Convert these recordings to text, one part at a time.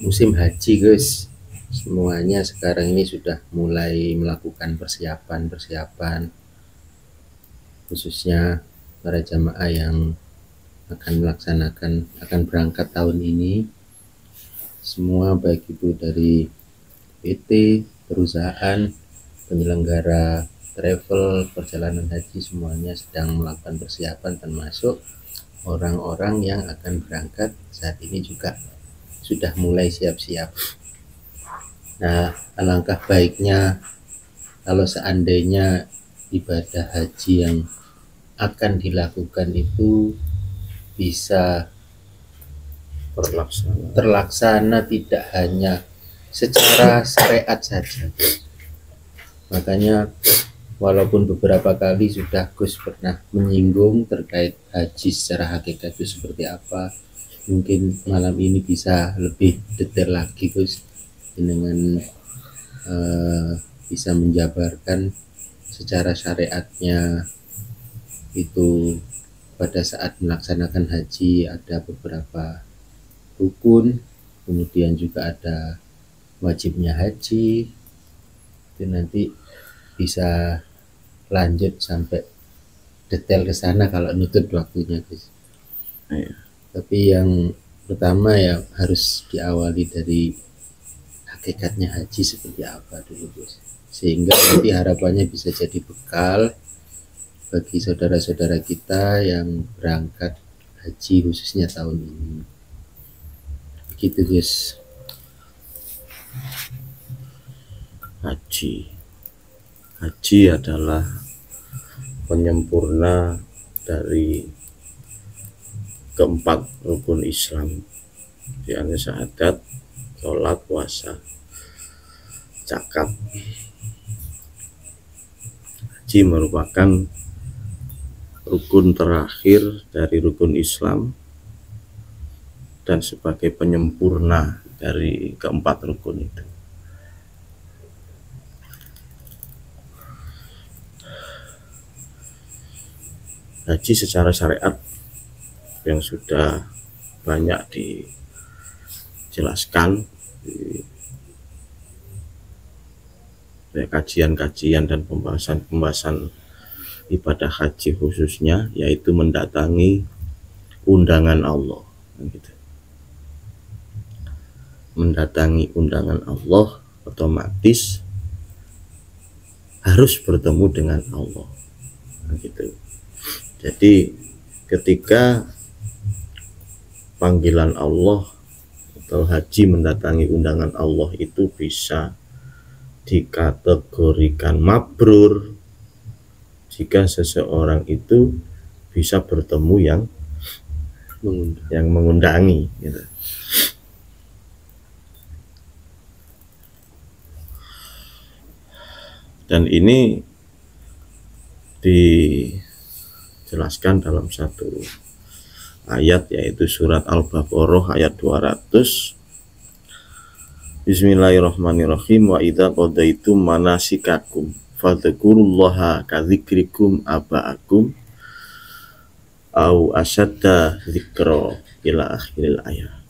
musim haji Gus, semuanya sekarang ini sudah mulai melakukan persiapan khususnya para jamaah yang akan berangkat tahun ini. Semua baik itu dari PT, perusahaan, penyelenggara travel, perjalanan haji, semuanya sedang melakukan persiapan, termasuk orang-orang yang akan berangkat saat ini juga sudah mulai siap-siap. Nah, alangkah baiknya kalau seandainya ibadah haji yang akan dilakukan itu bisa terlaksana tidak hanya secara syariat saja. Makanya walaupun beberapa kali sudah Gus pernah menyinggung terkait haji secara hakikat itu seperti apa, mungkin malam ini bisa lebih detail lagi Gus, dengan bisa menjabarkan secara syariatnya itu pada saat melaksanakan haji ada beberapa rukun, kemudian juga ada wajibnya haji. Itu nanti bisa lanjut sampai detail ke sana kalau nutut waktunya Gus. Tapi yang pertama ya harus diawali dari hakikatnya haji seperti apa dulu Gus, sehingga nanti harapannya bisa jadi bekal bagi saudara-saudara kita yang berangkat haji khususnya tahun ini. Begitu Gus. Haji adalah penyempurna dari keempat rukun Islam, yakni syahadat, sholat, puasa, zakat. Haji merupakan rukun terakhir dari rukun Islam dan sebagai penyempurna dari keempat rukun itu. Haji secara syariat yang sudah banyak dijelaskan di kajian-kajian dan pembahasan ibadah haji khususnya, yaitu mendatangi undangan Allah, gitu. Mendatangi undangan Allah otomatis harus bertemu dengan Allah, gitu. Jadi ketika panggilan Allah atau haji mendatangi undangan Allah itu bisa dikategorikan mabrur jika seseorang itu bisa bertemu yang mengundangi, gitu. Dan ini dijelaskan dalam satu ayat, yaitu surat Al-Baqarah ayat 200. Bismillahirrahmanirrahim. Wa idza qadaitum manasikakum fadhkurullaha kadzikrikum aba'akum au asyadda dzikra ila akhiril ayat.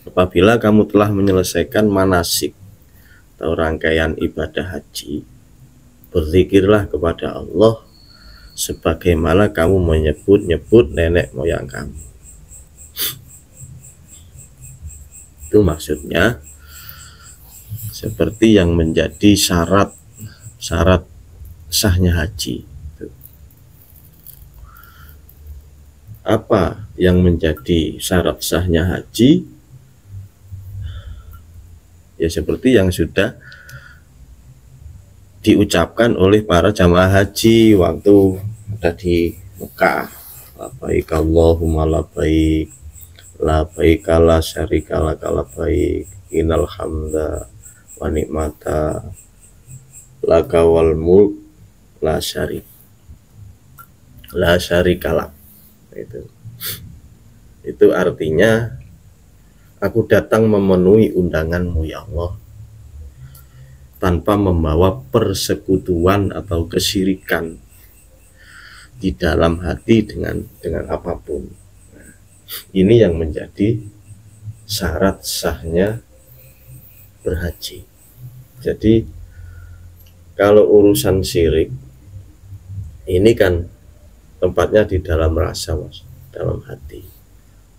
Apabila kamu telah menyelesaikan manasik atau rangkaian ibadah haji, berzikirlah kepada Allah sebagaimana kamu menyebut-nyebut nenek moyang kamu. Itu maksudnya seperti yang menjadi syarat sahnya haji. Apa yang menjadi syarat sahnya haji? Ya seperti yang sudah diucapkan oleh para jamaah haji waktu ada di Mekah. Labbaik Allahumma labbaik, labbaik la syarika laka labbaik, innal hamda wa ni'mata laka wal mulk la syarika lak. Itu artinya aku datang memenuhi undanganmu ya Allah, tanpa membawa persekutuan atau kesyirikan di dalam hati dengan apapun. Ini yang menjadi syarat sahnya berhaji. Jadi kalau urusan syirik ini kan tempatnya di dalam rasa, Mas, dalam hati.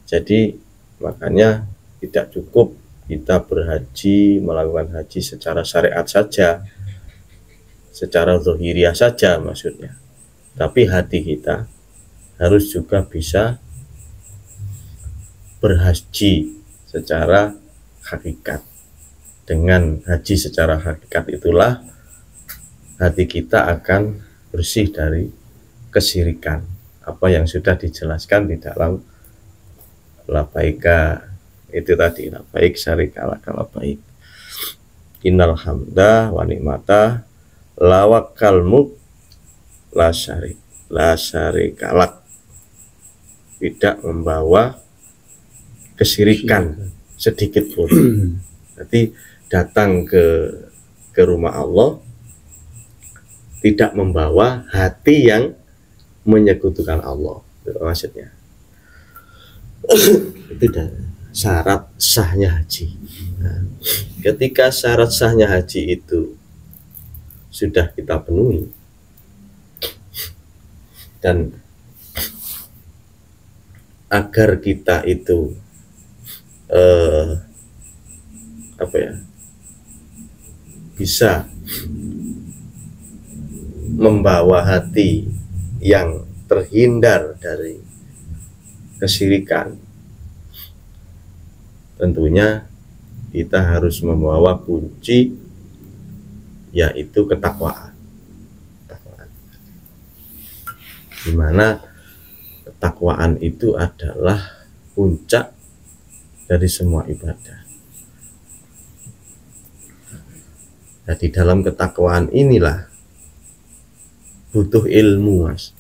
Jadi makanya tidak cukup kita berhaji, melakukan haji secara syariat saja, secara zahiriah saja maksudnya. Tapi hati kita harus juga bisa berhaji secara hakikat. Dengan haji secara hakikat itulah hati kita akan bersih dari kesyirikan, apa yang sudah dijelaskan di dalam labaika itu tadi, labaik syarikalaka labaik innal hamda wa ni'mata lawakal mulk la syarikalak, tidak membawa kesyirikan sedikit pun. Jadi datang ke rumah Allah tidak membawa hati yang menyekutukan Allah, itu maksudnya. Itu syarat sahnya haji. Nah, ketika syarat sahnya haji itu sudah kita penuhi dan agar kita itu bisa membawa hati yang terhindar dari kesyirikan, tentunya kita harus membawa kunci, yaitu ketakwaan. Dimana ketakwaan itu adalah puncak dari semua ibadah. Nah, di dalam ketakwaan inilah butuh ilmu, Mas.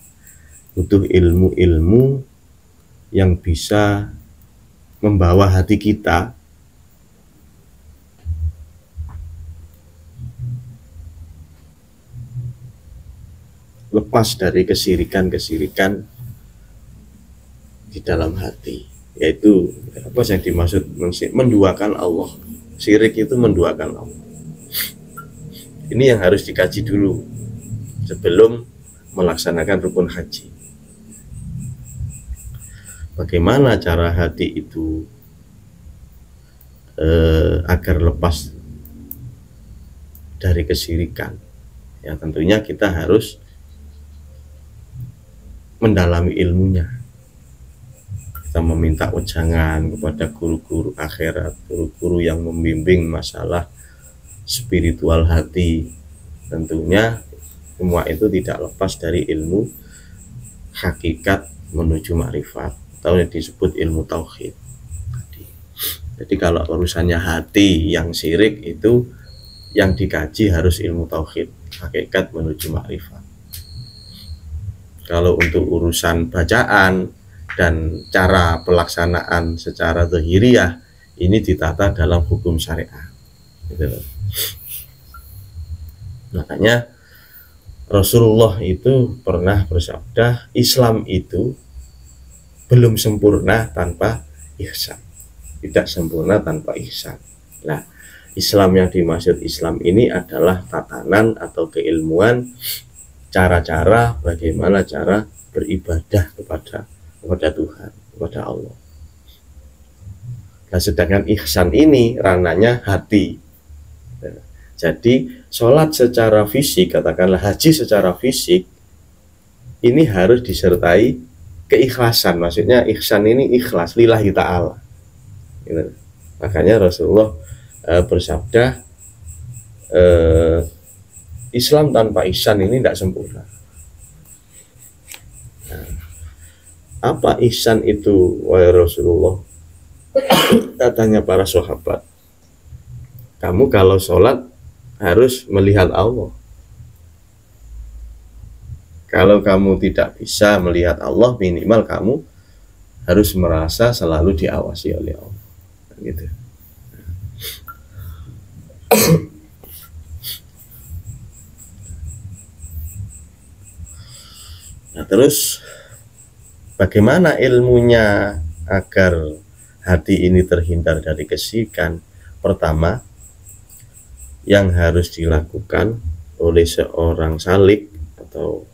Butuh ilmu-ilmu yang bisa membawa hati kita lepas dari kesyirikan-kesyirikan di dalam hati, yaitu apa yang dimaksud menduakan Allah. Syirik itu menduakan Allah. Ini yang harus dikaji dulu sebelum melaksanakan rukun haji. Bagaimana cara hati itu agar lepas dari kesyirikan? Ya, tentunya kita harus mendalami ilmunya. Kita meminta wejangan kepada guru-guru akhirat, guru-guru yang membimbing masalah spiritual hati. Tentunya semua itu tidak lepas dari ilmu hakikat menuju makrifat, atau yang disebut ilmu tauhid. Jadi kalau urusannya hati yang syirik itu yang dikaji harus ilmu tauhid, hakikat menuju makrifat. Kalau untuk urusan bacaan dan cara pelaksanaan secara zahiriyah, ini ditata dalam hukum syariat. Gitu. Makanya Rasulullah itu pernah bersabda, Islam itu belum sempurna tanpa ihsan, tidak sempurna tanpa ihsan. Nah, Islam yang dimaksud Islam ini adalah tatanan atau keilmuan, cara-cara bagaimana cara beribadah kepada Tuhan, kepada Allah. Nah, sedangkan ihsan ini ranahnya hati. Jadi sholat secara fisik, katakanlah haji secara fisik, ini harus disertai keikhlasan. Maksudnya ihsan ini ikhlas lillahi ta'ala. Makanya Rasulullah bersabda, Islam tanpa ihsan ini tidak sempurna. Nah, apa ihsan itu, wahai Rasulullah? Katanya para sahabat, kamu kalau sholat harus melihat Allah. Kalau kamu tidak bisa melihat Allah, minimal kamu harus merasa selalu diawasi oleh Allah. Gitu. Nah, terus bagaimana ilmunya agar hati ini terhindar dari kesyirikan, pertama yang harus dilakukan oleh seorang salik atau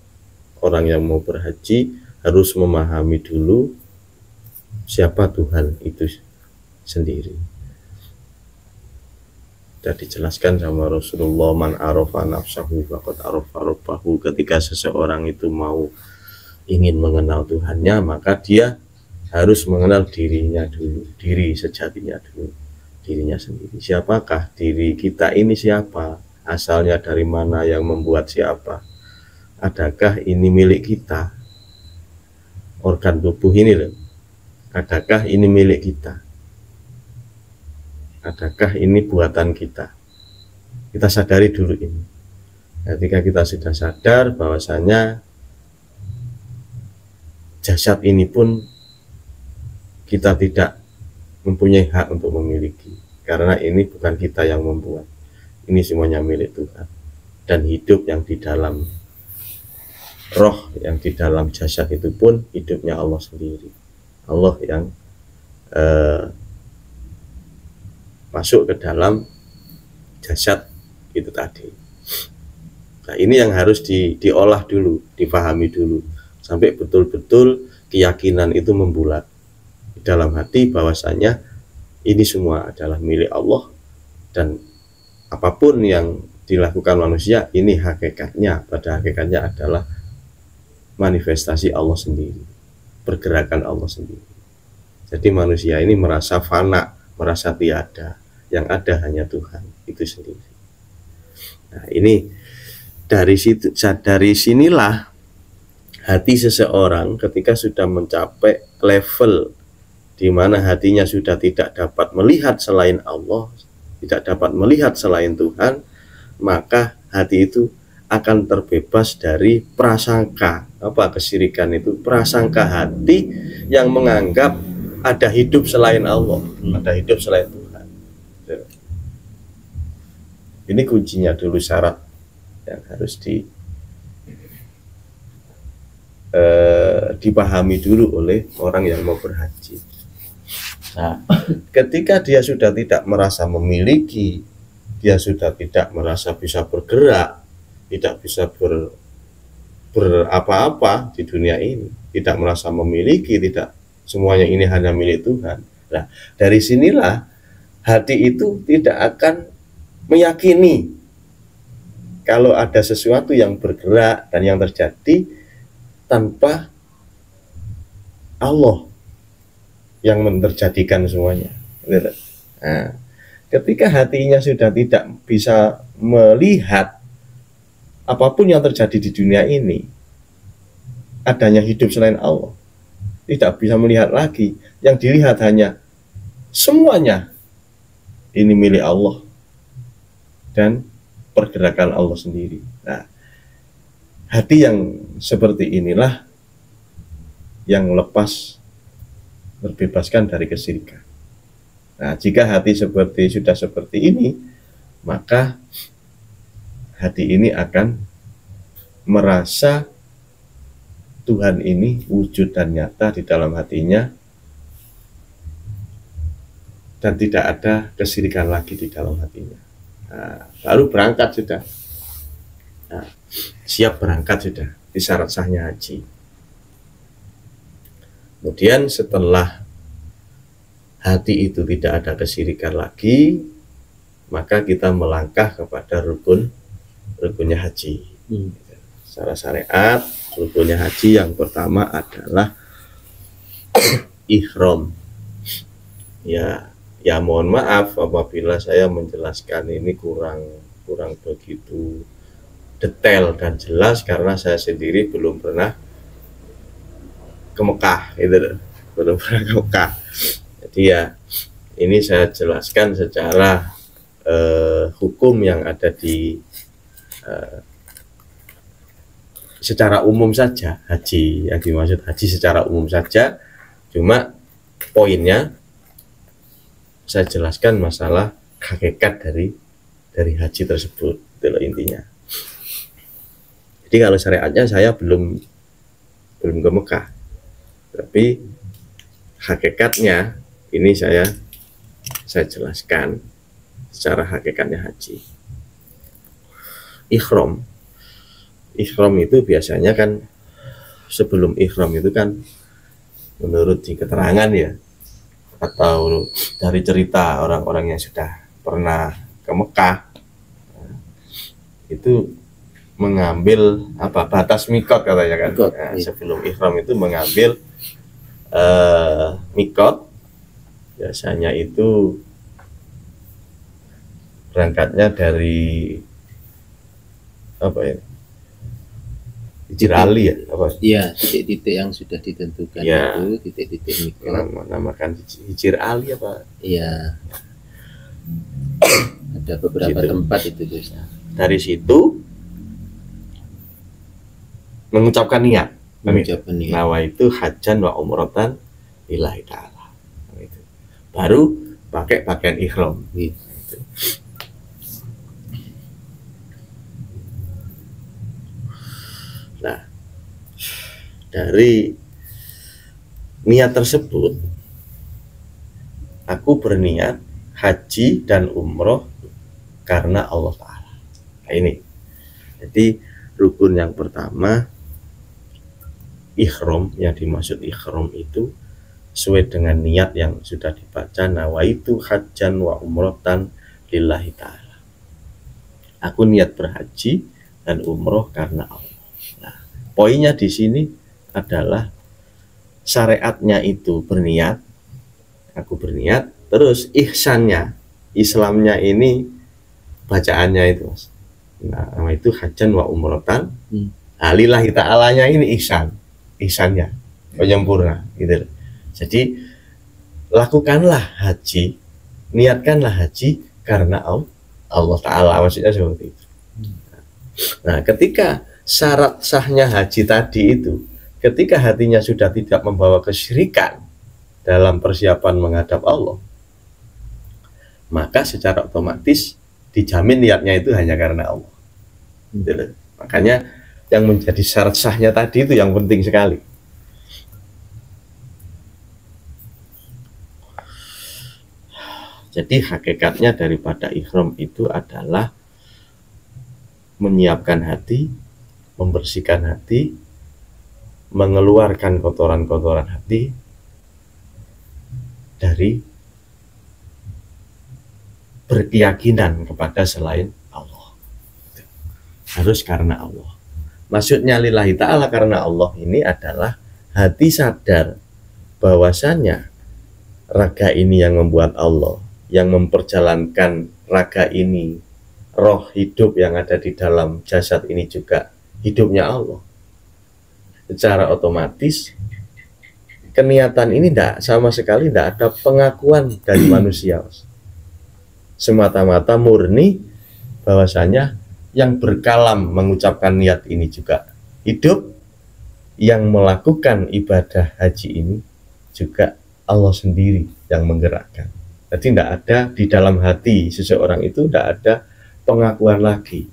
orang yang mau berhaji harus memahami dulu siapa Tuhan itu sendiri. Sudah dijelaskan sama Rasulullah, man arafa nafsahu faqad arafa rabbahu. Ketika seseorang itu mau ingin mengenal Tuhannya, maka dia harus mengenal dirinya dulu, diri sejatinya dulu, dirinya sendiri. Siapakah diri kita ini, siapa? Asalnya dari mana, yang membuat siapa? Adakah ini milik kita? Organ tubuh ini loh, adakah ini milik kita? Adakah ini buatan kita? Kita sadari dulu ini. Ketika kita sudah sadar bahwasanya jasad ini pun kita tidak mempunyai hak untuk memiliki, karena ini bukan kita yang membuat, ini semuanya milik Tuhan. Dan hidup yang di dalam roh, yang di dalam jasad itu pun hidupnya Allah sendiri. Allah yang masuk ke dalam jasad itu tadi. Nah, ini yang harus diolah dulu, dipahami dulu, sampai betul-betul keyakinan itu membulat di dalam hati bahwasanya ini semua adalah milik Allah, dan apapun yang dilakukan manusia ini hakikatnya, pada hakikatnya adalah manifestasi Allah sendiri, pergerakan Allah sendiri. Jadi manusia ini merasa fana, merasa tiada, yang ada hanya Tuhan itu sendiri. Nah, ini dari sinilah hati seseorang ketika sudah mencapai level di mana hatinya sudah tidak dapat melihat selain Allah, tidak dapat melihat selain Tuhan, maka hati itu akan terbebas dari prasangka. Apa kesyirikan itu? Prasangka hati yang menganggap ada hidup selain Allah, ada hidup selain Tuhan. Ini kuncinya dulu, syarat yang harus dipahami dulu oleh orang yang mau berhaji. Nah, ketika dia sudah tidak merasa memiliki, dia sudah tidak merasa bisa bergerak, tidak bisa berapa-apa di dunia ini, tidak merasa memiliki, tidak, semuanya ini hanya milik Tuhan. Nah, dari sinilah hati itu tidak akan meyakini kalau ada sesuatu yang bergerak dan yang terjadi tanpa Allah yang menterjadikan semuanya. Nah, ketika hatinya sudah tidak bisa melihat apapun yang terjadi di dunia ini, adanya hidup selain Allah, tidak bisa melihat lagi. Yang dilihat hanya semuanya ini milik Allah dan pergerakan Allah sendiri. Nah, hati yang seperti inilah yang lepas, terbebaskan dari kesyirikan. Nah, jika hati sudah seperti ini, maka hati ini akan merasa Tuhan ini wujud dan nyata di dalam hatinya, dan tidak ada kesyirikan lagi di dalam hatinya. Nah, baru berangkat sudah. Nah, siap berangkat sudah, di syarat sahnya haji. Kemudian setelah hati itu tidak ada kesyirikan lagi, maka kita melangkah kepada rukunnya haji. Secara syariat, rukunnya haji yang pertama adalah ihram. Ya mohon maaf apabila saya menjelaskan ini kurang begitu detail dan jelas, karena saya sendiri belum pernah ke Mekah, gitu, belum pernah ke Mekah. Jadi ya ini saya jelaskan secara hukum yang ada di secara umum saja, haji yang dimaksud haji secara umum saja. Cuma poinnya saya jelaskan masalah hakikat dari haji tersebut, itu intinya. Jadi kalau syariatnya saya belum ke Mekah, tapi hakikatnya Ini saya jelaskan secara hakikatnya haji. Ihram itu biasanya kan, sebelum ihram itu kan menurut di keterangan ya, atau dari cerita orang-orang yang sudah pernah ke Mekah, itu mengambil batas mikot katanya kan. Nah, sebelum ihram itu mengambil mikot, biasanya itu berangkatnya dari Hijir Ali ya, Iya, titik-titik yang sudah ditentukan ya, itu titik-titik mikot. Namakan Hijir Ali apa? Iya. Ada beberapa tempat itu Gus. Dari situ mengucapkan niat. Nawa itu hajan wa umrotan lillahi ta'ala. Baru pakai pakaian ihram. Gitu. Nah, dari niat tersebut, aku berniat haji dan umroh karena Allah Ta'ala. Nah, ini. Jadi rukun yang pertama, ihram, yang dimaksud ihram itu sesuai dengan niat yang sudah dibaca, nawaitu hajan wa umrotan lillahi ta'ala. Aku niat berhaji dan umroh karena Allah. Nah, poinnya di sini adalah syariatnya itu berniat, aku berniat, terus ihsannya, Islamnya ini bacaannya itu, Mas. Nah, itu hajan wa umrotan lillahi ta'alanya ini ihsannya penyempurna gitu. Jadi lakukanlah haji, niatkanlah haji karena Allah Ta'ala, maksudnya seperti itu. Nah, ketika syarat sahnya haji tadi itu, ketika hatinya sudah tidak membawa kesyirikan dalam persiapan menghadap Allah, maka secara otomatis dijamin niatnya itu hanya karena Allah. Gitu. Makanya yang menjadi syarat sahnya tadi itu yang penting sekali. Jadi hakikatnya daripada ihram itu adalah menyiapkan hati, membersihkan hati, mengeluarkan kotoran-kotoran hati dari berkeyakinan kepada selain Allah. Harus karena Allah. Maksudnya lillahi ta'ala karena Allah ini adalah hati sadar bahwasannya raga ini yang membuat Allah, yang memperjalankan raga ini, roh hidup yang ada di dalam jasad ini juga hidupnya Allah. Secara otomatis keniatan ini sama sekali tidak ada pengakuan dari manusia, semata-mata murni bahwasanya yang berkalam mengucapkan niat ini juga hidup, yang melakukan ibadah haji ini juga Allah sendiri yang menggerakkan. Jadi tidak ada di dalam hati seseorang itu, tidak ada pengakuan lagi.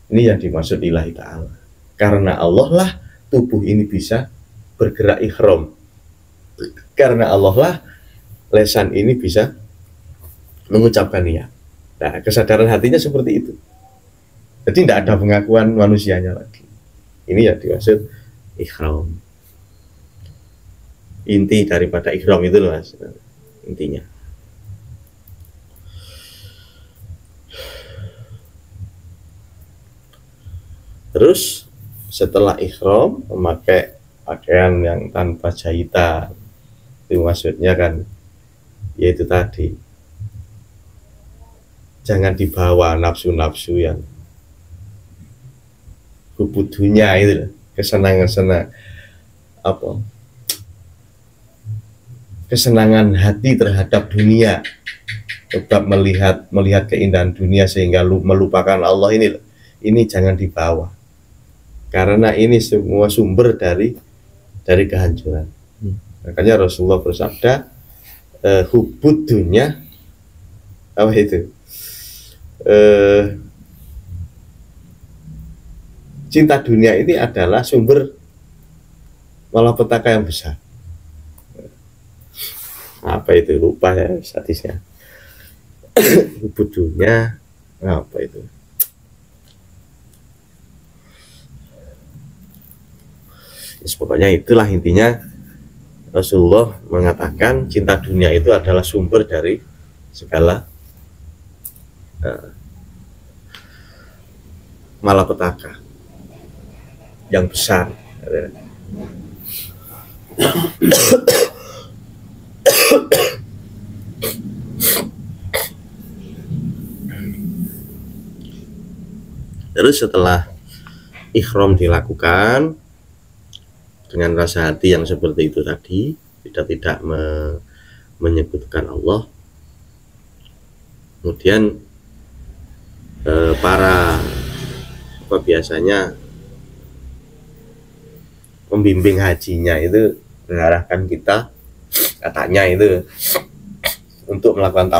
Ini yang dimaksud lillahi ta'ala. Karena Allah lah tubuh ini bisa bergerak ihram. Karena Allah lah lesan ini bisa mengucapkan niat. Nah, kesadaran hatinya seperti itu. Jadi tidak ada pengakuan manusianya lagi. Ini yang dimaksud ihram. Inti daripada ihram itu loh, Mas. Intinya. Terus setelah ihram memakai pakaian yang tanpa jahitan, itu maksudnya kan yaitu tadi, jangan dibawa nafsu-nafsu yang kubudunya itu, kesenangan kesenangan hati terhadap dunia, tetap melihat keindahan dunia sehingga melupakan Allah, ini jangan dibawa. Karena ini semua sumber dari kehancuran. Makanya Rasulullah bersabda, hubud dunya cinta dunia ini adalah sumber malapetaka yang besar. apa itu, lupa ya statisnya. Budunya apa itu, pokoknya itulah intinya. Rasulullah mengatakan cinta dunia itu adalah sumber dari segala malapetaka yang besar. Terus setelah ihram dilakukan dengan rasa hati yang seperti itu tadi, tidak menyebutkan Allah, kemudian biasanya pembimbing hajinya itu mengarahkan kita, katanya itu untuk melakukan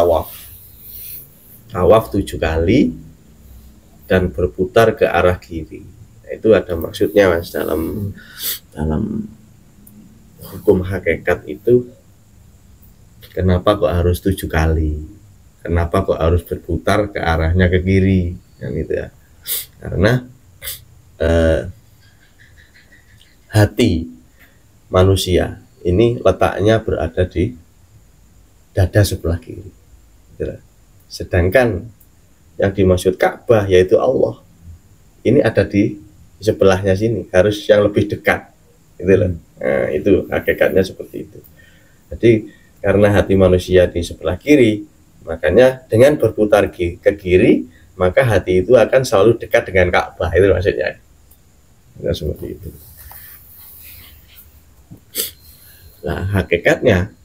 tawaf 7 kali dan berputar ke arah kiri. Itu ada maksudnya, Mas, dalam hukum hakikat itu. Kenapa kok harus 7 kali? Kenapa kok harus berputar ke arahnya ke kiri? Kan itu ya. Karena hati manusia ini letaknya berada di dada sebelah kiri. Sedangkan yang dimaksud Ka'bah yaitu Allah ini ada di sebelahnya sini, harus yang lebih dekat, gitu loh. Nah, itu hakikatnya seperti itu. Jadi karena hati manusia di sebelah kiri, makanya dengan berputar ke kiri, maka hati itu akan selalu dekat dengan Ka'bah. Itu maksudnya. Nah, seperti itu. Nah, hakikatnya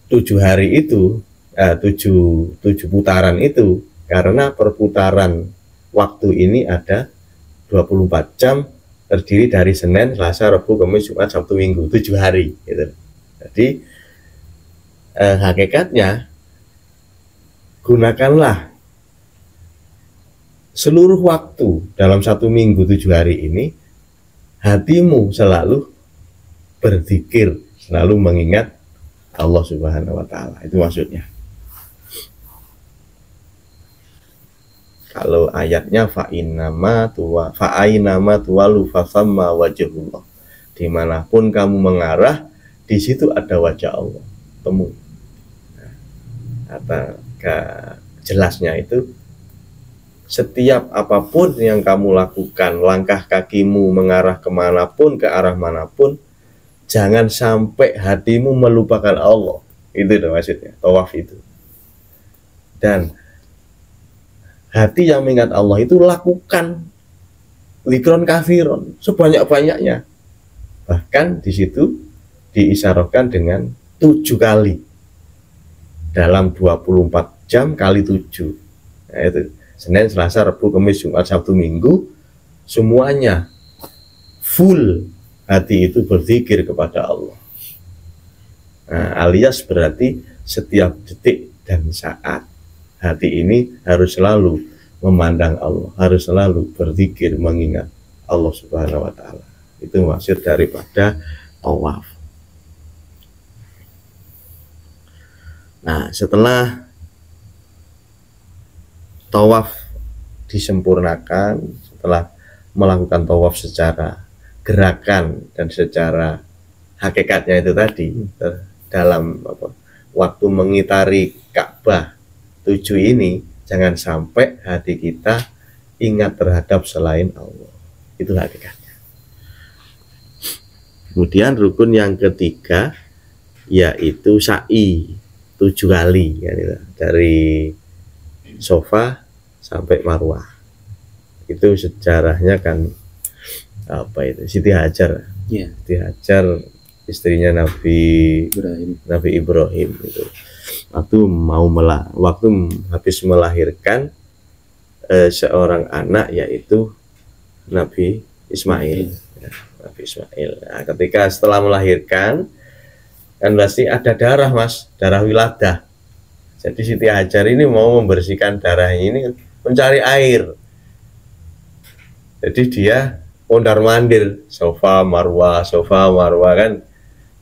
7 hari itu, 7 putaran itu, karena perputaran waktu ini ada 24 jam, terdiri dari Senin, Selasa, Rabu, Kamis, Jumat, Sabtu, Minggu, 7 hari gitu. Jadi hakikatnya gunakanlah seluruh waktu dalam 1 minggu 7 hari ini, hatimu selalu berzikir, selalu mengingat Allah Subhanahu wa Ta'ala. Itu maksudnya. Kalau ayatnya fa'inama tuwalu fasamma wajhullah. Dimanapun kamu mengarah, di situ ada wajah Allah. Temu. Kata jelasnya itu, setiap apapun yang kamu lakukan, langkah kakimu mengarah kemanapun, ke arah manapun, jangan sampai hatimu melupakan Allah. Itu maksudnya, tawaf itu. Dan hati yang mengingat Allah itu lakukan zikron kafiron sebanyak-banyaknya. Bahkan di situ diisyaratkan dengan 7 kali dalam 24 jam kali 7. Nah, itu Senin, Selasa, Rabu, Kamis, Jumat, Sabtu, Minggu, semuanya full hati itu berzikir kepada Allah. Nah, alias berarti setiap detik dan saat hati ini harus selalu memandang Allah, harus selalu berzikir mengingat Allah Subhanahu wa Ta'ala. Itu maksud daripada tawaf. Nah, setelah tawaf disempurnakan, setelah melakukan tawaf secara gerakan dan secara hakikatnya itu tadi, dalam waktu mengitari Ka'bah 7 ini, jangan sampai hati kita ingat terhadap selain Allah. Itu hakikatnya. Kemudian rukun yang ketiga yaitu sa'i 7 kali ya, dari Sofa sampai Marwah. Itu sejarahnya kan apa itu, Siti Hajar. Yeah. Siti Hajar istrinya Nabi Ibrahim itu. Waktu habis melahirkan seorang anak yaitu Nabi Ismail. Ya, Nabi Ismail. Nah, ketika setelah melahirkan kan pasti ada darah, Mas, darah wiladah. Jadi Siti Hajar ini mau membersihkan darah ini, mencari air. Jadi dia mondar-mandir Sofa Marwah kan.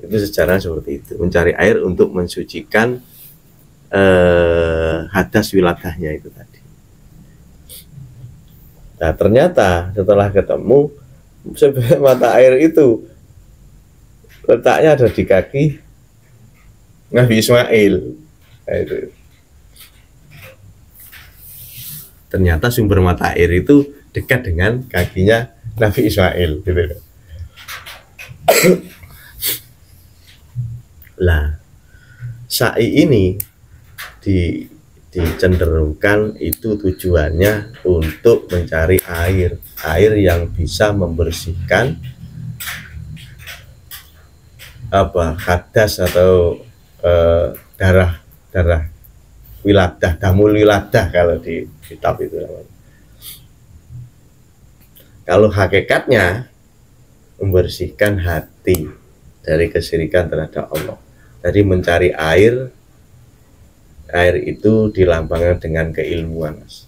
Itu secara seperti itu, mencari air untuk mensucikan hadas wiladahnya itu tadi. Nah ternyata setelah ketemu sebenarnya mata air itu letaknya ada di kaki Nabi Ismail. Nah, itu. Ternyata sumber mata air itu dekat dengan kakinya Nabi Ismail gitu. Lah, sa'i ini dicenderungkan itu tujuannya untuk mencari air yang bisa membersihkan hadas atau darah wiladah, damul wiladah kalau di kitab itu. Kalau hakikatnya membersihkan hati dari kesyirikan terhadap Allah. Jadi mencari air itu dilambangkan dengan keilmuan, Mas.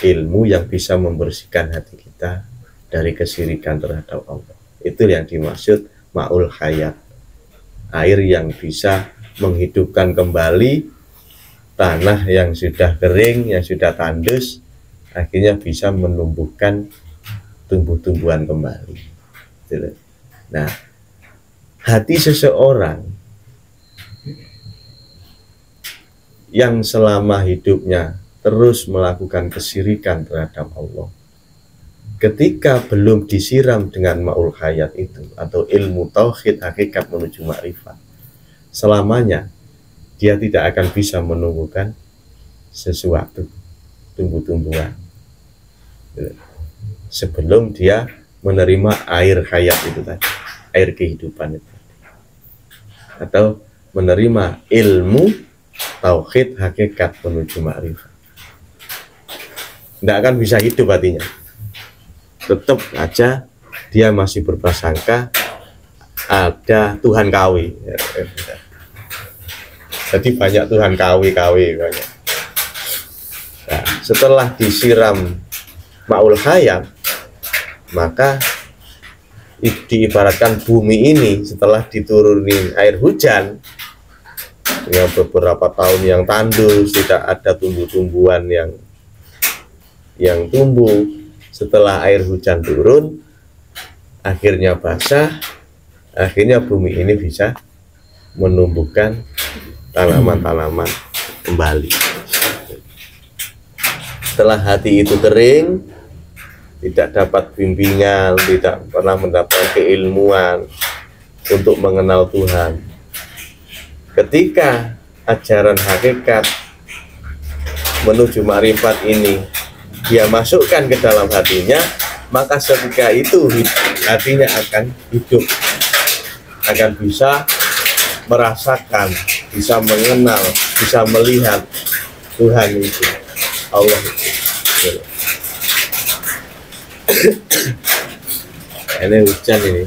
Ilmu yang bisa membersihkan hati kita dari kesyirikan terhadap Allah. Itu yang dimaksud ma'ul hayat. Air yang bisa menghidupkan kembali tanah yang sudah kering, yang sudah tandus, akhirnya bisa menumbuhkan tumbuh-tumbuhan kembali. Nah, hati seseorang yang selama hidupnya terus melakukan kesyirikan terhadap Allah, ketika belum disiram dengan ma'ul hayat itu atau ilmu tauhid hakikat menuju ma'rifat, selamanya dia tidak akan bisa menumbuhkan sesuatu, tumbuh-tumbuhan, sebelum dia menerima air hayat itu tadi, air kehidupan itu, atau menerima ilmu tauhid hakikat menuju ma'rifat. Tidak akan bisa hidup hatinya, tetap aja dia masih berprasangka ada Tuhan KW. Jadi banyak Tuhan KW banyak. Nah, setelah disiram ma'ul hayat, maka diibaratkan bumi ini setelah dituruni air hujan dengan beberapa tahun yang tandus, tidak ada tumbuh-tumbuhan yang tumbuh. Setelah air hujan turun, akhirnya basah, akhirnya bumi ini bisa menumbuhkan tanaman-tanaman kembali. Setelah hati itu kering, tidak dapat bimbingan, tidak pernah mendapatkan keilmuan untuk mengenal Tuhan, ketika ajaran hakikat menuju ma'rifat ini dia masukkan ke dalam hatinya, maka ketika itu hatinya akan hidup, akan bisa merasakan, bisa mengenal, bisa melihat Tuhan itu, Allah itu. Ini hujan ini,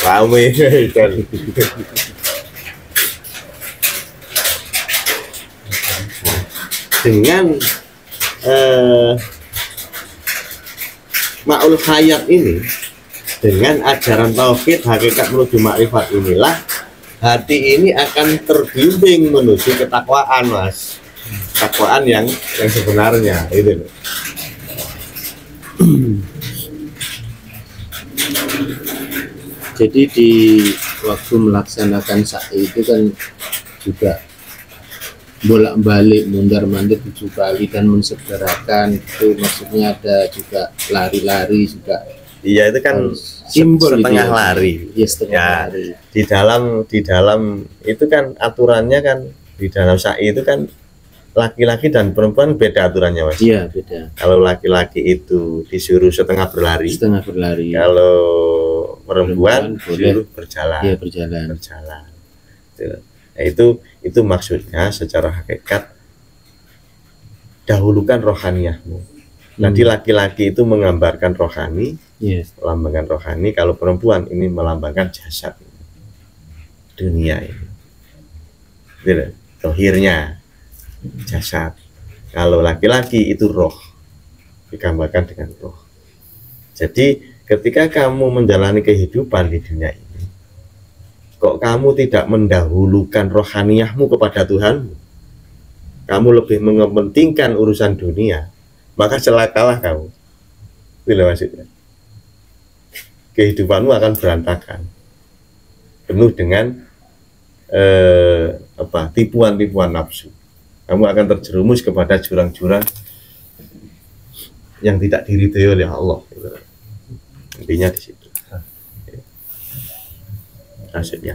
ramai hujan. Dengan ma'ul hayat ini, dengan ajaran tauhid hakikat menuju makrifat inilah hati ini akan terbimbing menuju ketakwaan, Mas. Takwaan yang sebenarnya itu. Jadi di waktu melaksanakan sa'i itu kan juga bolak-balik mundar-mandir 7 kali dan mensegerakan, itu maksudnya ada juga lari-lari juga. Iya, itu kan simbol setengah itu, lari. Ya, setengah lari. Di dalam itu kan aturannya kan, di dalam sa'i itu kan laki-laki dan perempuan beda aturannya, Mas. Iya, beda. Kalau laki-laki itu disuruh setengah berlari. Kalau perempuan disuruh berjalan. Iya, berjalan. Nah, itu maksudnya secara hakikat dahulukan rohaniyahmu. Nanti laki-laki itu menggambarkan rohani, melambangkan rohani. Kalau perempuan ini melambangkan jasad, dunia ini. Dohirnya jasad. Kalau laki-laki itu roh, digambarkan dengan roh. Jadi ketika kamu menjalani kehidupan di dunia ini, kok kamu tidak mendahulukan rohaniyahmu kepada Tuhanmu, kamu lebih mementingkan urusan dunia, maka celakalah kamu. Itu maksudnya. Kehidupanmu akan berantakan, penuh dengan tipuan-tipuan nafsu. Kamu akan terjerumus kepada jurang-jurang yang tidak diridhoi oleh Allah. Intinya di situ. Maksudnya.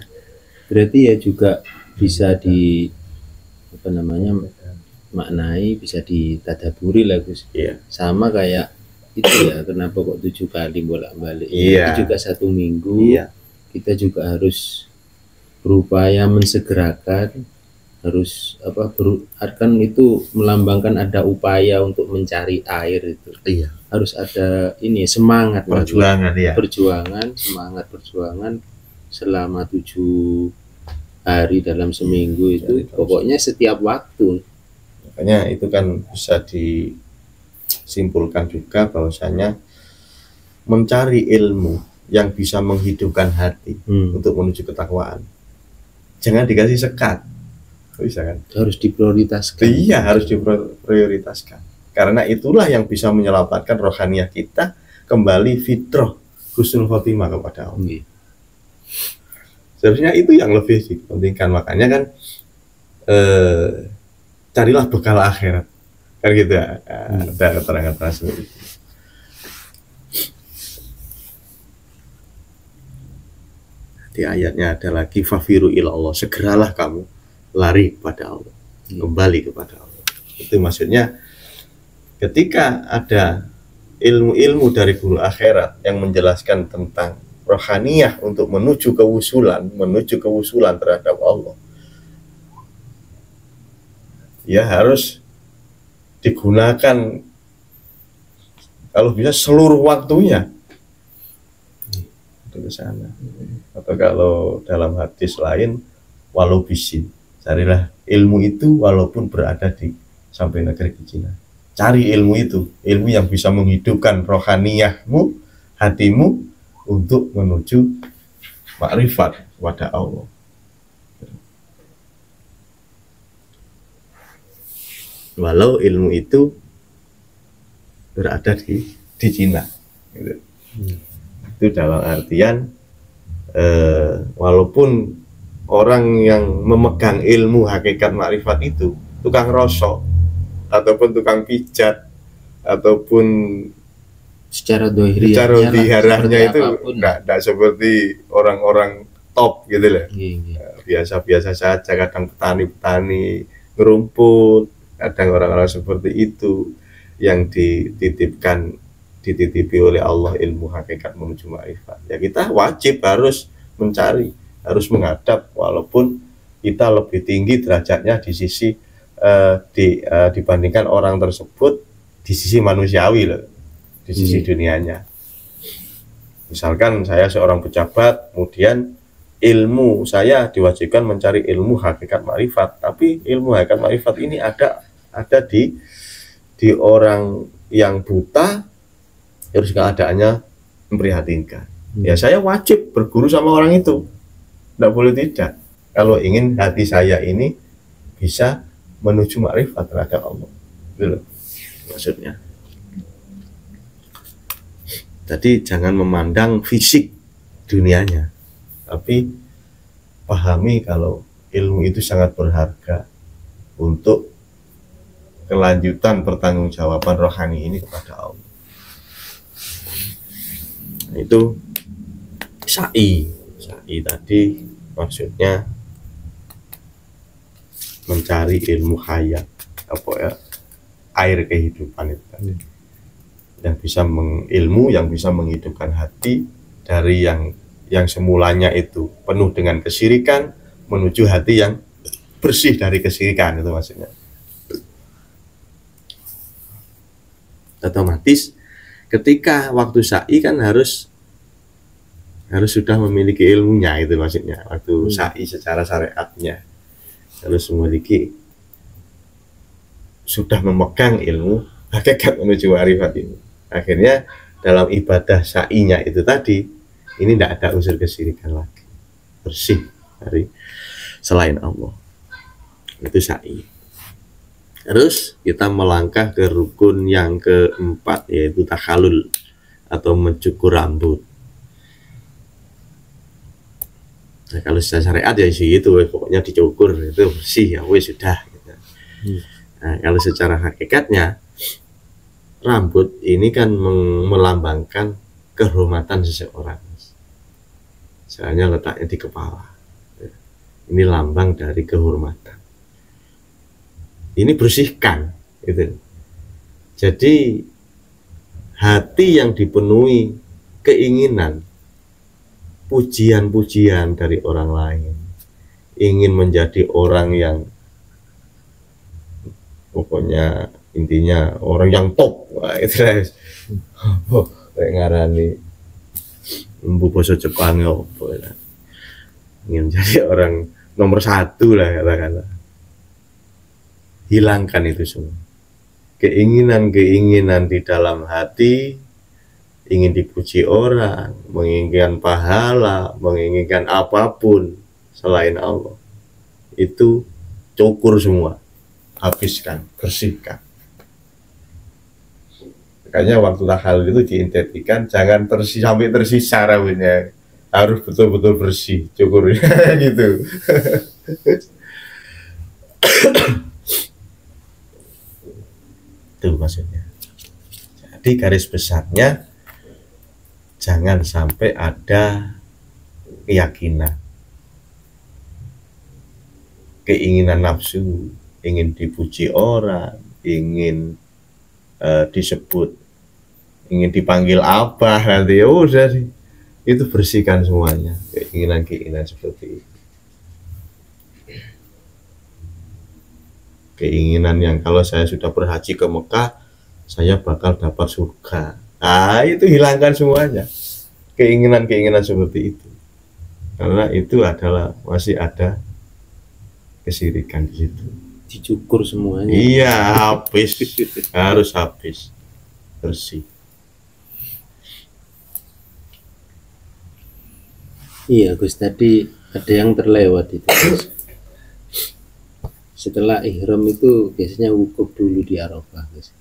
Berarti ya juga bisa maknai, bisa ditadaburi lah Gus. Iya. Sama kayak itu ya, kenapa kok 7 kali bolak-balik. Iya. Itu juga 1 minggu. Iya. Kita juga harus berupaya mensegerakan, harus kan itu melambangkan ada upaya untuk mencari air itu. Iya. Harus ada ini semangat perjuangan ya. Semangat perjuangan selama 7 hari dalam seminggu itu, pokoknya setiap waktu. Makanya itu kan bisa disimpulkan juga bahwasanya mencari ilmu yang bisa menghidupkan hati untuk menuju ketakwaan, jangan dikasih sekat. Bisa kan? Harus diprioritaskan. Iya, harus diprioritaskan. Karena itulah yang bisa menyelamatkan rohaniyah kita kembali fitrah husnul khotimah kepada Allah. Seharusnya itu yang lebih dipentingkan. Makanya kan carilah bekal akhirat. Kan gitu ya. Ada keterangan seperti itu. Di ayatnya ada lagi, fafiru ilallah, segeralah kamu lari kepada Allah, kembali kepada Allah. Itu maksudnya ketika ada ilmu-ilmu dari guru akhirat yang menjelaskan tentang rohaniyah untuk menuju kewusulan terhadap Allah, ya harus digunakan kalau bisa seluruh waktunya untuk ke sana. Atau kalau dalam hadis lain, walau bisin, carilah ilmu itu walaupun berada di sampai negeri Cina. Cari ilmu itu, ilmu yang bisa menghidupkan rohaniyahmu, hatimu untuk menuju makrifat kepada Allah. Walau ilmu itu berada di Cina. Gitu. Itu dalam artian walaupun orang yang memegang ilmu hakikat makrifat itu tukang rosok ataupun tukang pijat ataupun secara dohirahnya itu tidak seperti orang-orang top gitu loh. Biasa-biasa saja, kadang petani ngerumput, kadang orang-orang seperti itu yang dititipi oleh Allah ilmu hakikat menuju makrifat. Ya kita wajib harus mencari, harus menghadap, walaupun kita lebih tinggi derajatnya di sisi dibandingkan orang tersebut di sisi manusiawi loh, di sisi dunianya. Misalkan saya seorang pejabat, kemudian ilmu saya diwajibkan mencari ilmu hakikat makrifat, tapi ilmu hakikat makrifat ini ada di orang yang buta, harus keadaannya memprihatinkan. Ya saya wajib berguru sama orang itu, tidak boleh tidak. Kalau ingin hati saya ini bisa menuju makrifat terhadap Allah, gitu maksudnya. Jadi jangan memandang fisik dunianya, tapi pahami kalau ilmu itu sangat berharga untuk kelanjutan pertanggungjawaban rohani ini kepada Allah. Itu sa'i tadi maksudnya mencari ilmu hayat, air kehidupan itu tadi, yang bisa ilmu yang bisa menghidupkan hati dari yang semulanya itu penuh dengan kesyirikan menuju hati yang bersih dari kesyirikan. Itu maksudnya. Otomatis ketika waktu sa'i kan harus sudah memiliki ilmunya, itu maksudnya. Waktu sa'i secara syariatnya harus memiliki, sudah memegang ilmu hakikat menuju makrifat ini. Akhirnya dalam ibadah sa'inya itu tadi, ini tidak ada unsur kesyirikan lagi, bersih dari selain Allah. Itu sa'i. Terus kita melangkah ke rukun yang keempat, yaitu takhalul atau mencukur rambut. Nah, kalau secara syariat ya sih itu pokoknya dicukur itu bersih ya wes sudah gitu. Nah, kalau secara hakikatnya rambut ini kan melambangkan kehormatan seseorang. Soalnya letaknya di kepala. Ini lambang dari kehormatan. Ini bersihkan gitu. Jadi hati yang dipenuhi keinginan pujian-pujian dari orang lain, ingin menjadi orang yang pokoknya intinya orang yang top. Wah, itu kayak ngarani mbu basa Jepang opo ya. Ingin menjadi orang nomor 1 lah katakanlah. Hilangkan itu semua. Keinginan-keinginan di dalam hati, ingin dipuji orang, menginginkan pahala, menginginkan apapun selain Allah, itu cukur semua, habiskan, bersihkan. Makanya waktu tahalul itu diidentikan jangan sampai tersisa rambutnya, harus betul-betul bersih cukurnya gitu. Itu maksudnya. Jadi garis besarnya jangan sampai ada keyakinan, keinginan nafsu, ingin dipuji orang, ingin disebut, ingin dipanggil apa nanti, ya udah sih, itu bersihkan semuanya keinginan-keinginan seperti itu. Keinginan yang kalau saya sudah berhaji ke Mekah, saya bakal dapat surga. Nah, itu hilangkan semuanya. Keinginan-keinginan seperti itu. Karena itu adalah masih ada kesyirikan di situ. Dicukur semuanya. Iya, habis. Harus habis. Bersih. Iya, Gus, tadi ada yang terlewat itu, Gus. Setelah ihram itu biasanya wukuf dulu di Arafah, Gus.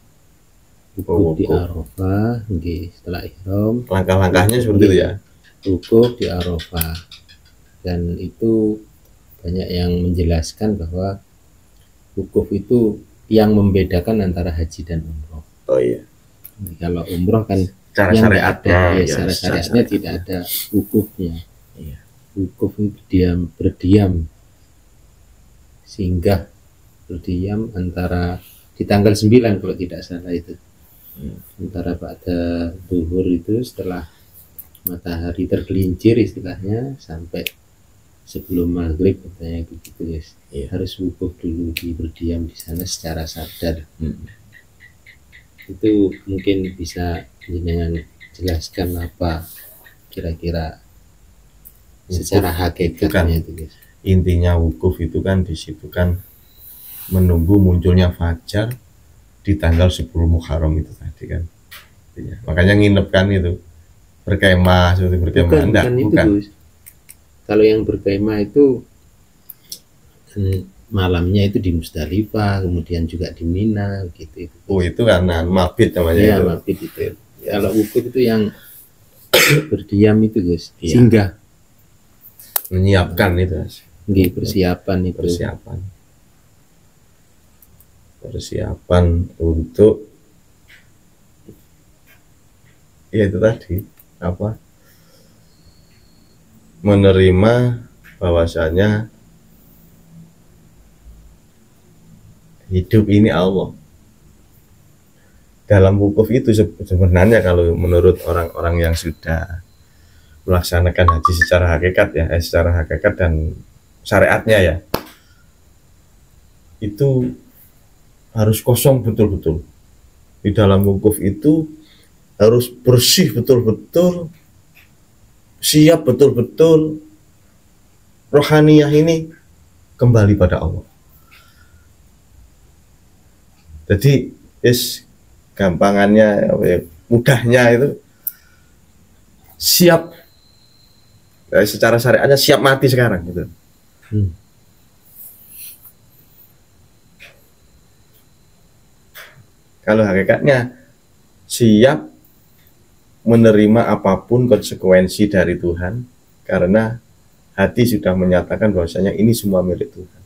Wukuf di Arafah, setelah ihram. Langkah-langkahnya seperti itu ya. Wukuf di Arafah. Dan itu banyak yang menjelaskan bahwa wukuf itu yang membedakan antara haji dan umroh. Oh iya. Kalau umroh kan cara yang syariatnya, secara syariatnya tidak ada wukufnya. Iya. Wukuf itu berdiam, singgah berdiam antara di tanggal 9 kalau tidak salah itu. Antara pada zuhur itu setelah matahari tergelincir istilahnya sampai sebelum maghrib katanya begitu, guys. Iya. Harus wukuf dulu berdiam di sana secara sadar. Itu mungkin bisa dengan jelaskan apa kira-kira secara hakikatnya itu, guys. Intinya wukuf itu kan di situ kan menunggu munculnya fajar di tanggal 10 Muharram itu tadi kan. Makanya nginep kan itu berkemah seperti berkemah. Bukan. Gus. Kalau yang berkemah itu malamnya itu di Musdalifah, kemudian juga di Mina gitu. Oh, itu karena mabit namanya. Ya, itu. mabit itu. Ya. Kalau wukuf itu yang berdiam itu, Gus. Iya. Singgah. Menyiapkan itu. Persiapan itu. Persiapan untuk ya itu tadi apa? Menerima bahwasanya hidup ini Allah. Dalam wukuf itu sebenarnya kalau menurut orang-orang yang sudah melaksanakan haji secara hakikat ya, secara hakikat dan syariatnya ya, itu harus kosong betul-betul. Di dalam wukuf itu harus bersih betul-betul, siap betul-betul, rohaniyah ini kembali pada Allah. Jadi gampangannya, mudahnya itu siap, secara syariatnya siap mati sekarang gitu. Hmm. Kalau hakikatnya siap menerima apapun konsekuensi dari Tuhan, karena hati sudah menyatakan bahwasanya ini semua milik Tuhan.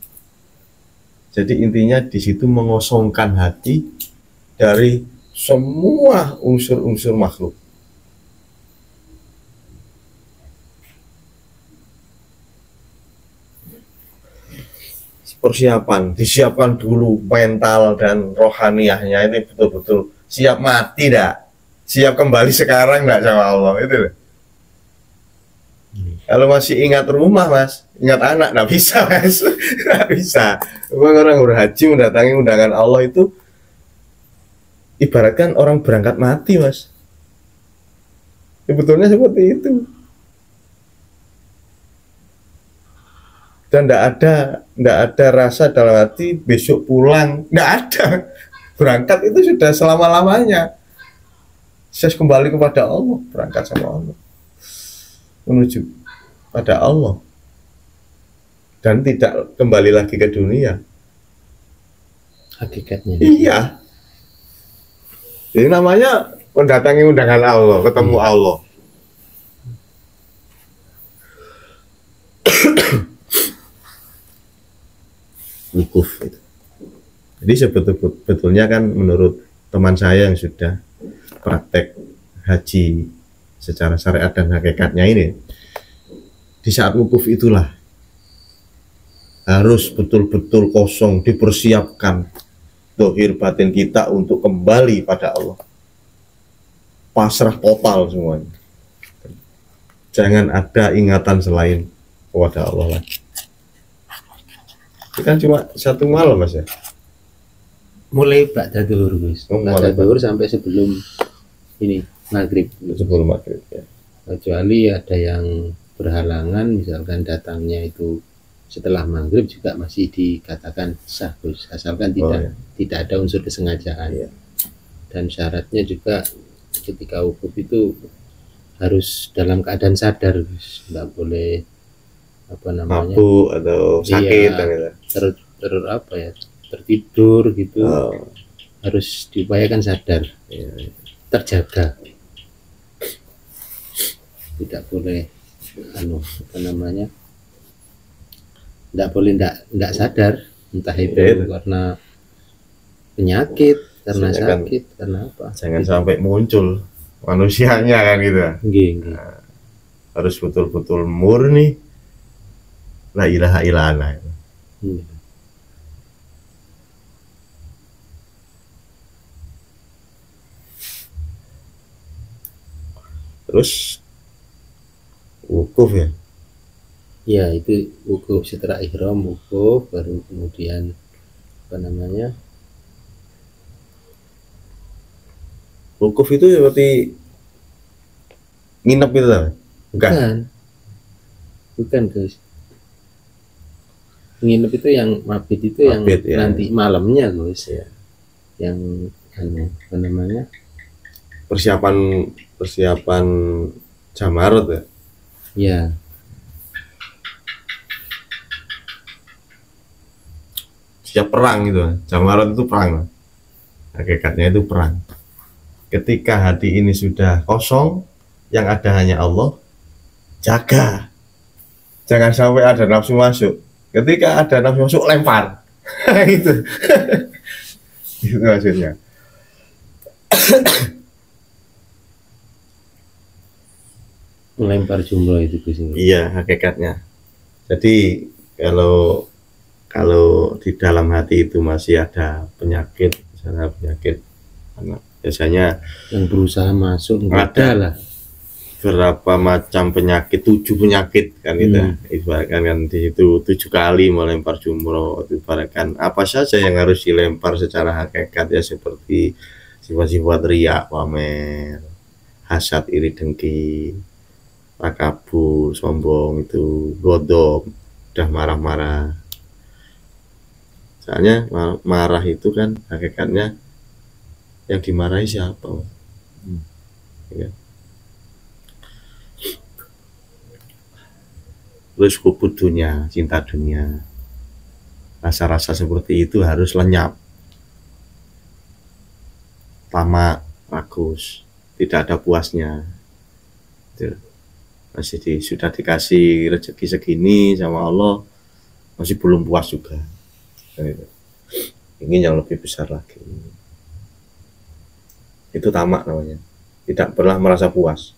Jadi intinya di situ mengosongkan hati dari semua unsur-unsur makhluk. Persiapan, disiapkan dulu mental dan rohaniahnya, ini betul-betul siap mati dak, siap kembali sekarang dak sama Allah itu loh. Kalau masih ingat rumah mas, ingat anak, nggak bisa mas, nggak bisa. Orang berhaji mendatangi undangan Allah itu ibaratkan orang berangkat mati mas. Sebetulnya seperti itu. Dan tidak ada rasa dalam hati besok pulang, tidak ada. Berangkat itu sudah selama-lamanya. Saya kembali kepada Allah, berangkat sama Allah, menuju pada Allah, dan tidak kembali lagi ke dunia. Hakikatnya. Iya. Jadi namanya mendatangi undangan Allah, ketemu Allah. Wukuf itu. Jadi sebetulnya kan menurut teman saya yang sudah praktek haji secara syariat dan hakikatnya ini, di saat wukuf itulah harus betul-betul kosong, dipersiapkan dohir batin kita untuk kembali pada Allah, pasrah total semuanya, jangan ada ingatan selain kepada Allah lagi. Ini kan cuma 1 malam mas ya, Mulai ba'da zuhur guys, ba'da zuhur sampai sebelum ini maghrib, sebelum maghrib ya. Kecuali ada yang berhalangan, misalkan datangnya itu setelah maghrib juga masih dikatakan sah Gus, asalkan tidak ada unsur kesengajaan. Iya. Dan syaratnya juga ketika wukuf itu harus dalam keadaan sadar Gus, nggak boleh apa namanya mabuk atau sakit iya, tertidur gitu. Harus diupayakan sadar, terjaga, tidak boleh apa namanya, tidak boleh tidak sadar, entah itu karena penyakit, karena sakit, karena apa, jangan sampai muncul manusianya kan gitu. Nah, harus betul-betul murni la ilaha illallah. Terus wukuf ya? Ya itu wukuf, setelah ihram wukuf, baru kemudian apa namanya, wukuf itu seperti nginep gitu kan? Bukan guys. Nginep itu yang mabit itu mabit, yang ya. Nanti malamnya guys ya. Yang apa namanya, persiapan Jamarot ya? Ya. Siap perang gitu. Jamarot itu perang. Hakikatnya itu perang. Ketika hati ini sudah kosong, yang ada hanya Allah, jaga. Jangan sampai ada nafsu masuk. Ketika ada nafsu masuk, lempar. Itu. Itu maksudnya. Melempar jumroh itu Gus. Iya, hakikatnya. Jadi kalau di dalam hati itu masih ada penyakit, misalnya penyakit biasanya yang berusaha masuk, ada lah berapa macam penyakit, 7 penyakit kan kita ibaratkan kan di situ 7 kali melempar jumroh. Ibaratkan apa saja yang harus dilempar secara hakikat ya, seperti sifat-sifat riya, pamer, hasad, iri, dengki, takabur, sombong, itu godok, udah marah-marah. Soalnya marah itu kan hakikatnya yang dimarahi siapa? Ya. terus hubud dunia, cinta dunia. Rasa-rasa seperti itu harus lenyap. Tamak, rakus, tidak ada puasnya. Sudah dikasih rezeki segini sama Allah, masih belum puas juga. Ingin yang lebih besar lagi. Itu tamak namanya. Tidak pernah merasa puas.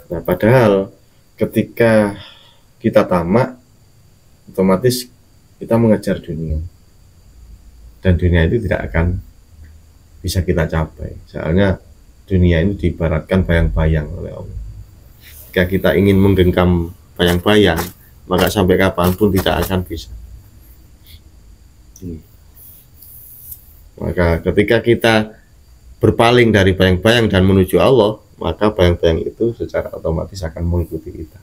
Nah, padahal ketika kita tamak, otomatis kita mengejar dunia. Dan dunia itu tidak akan bisa kita capai. Soalnya dunia ini diibaratkan bayang-bayang oleh Allah. Jika kita ingin menggenggam bayang-bayang, maka sampai kapanpun tidak akan bisa. Maka ketika kita berpaling dari bayang-bayang dan menuju Allah, maka bayang-bayang itu secara otomatis akan mengikuti kita.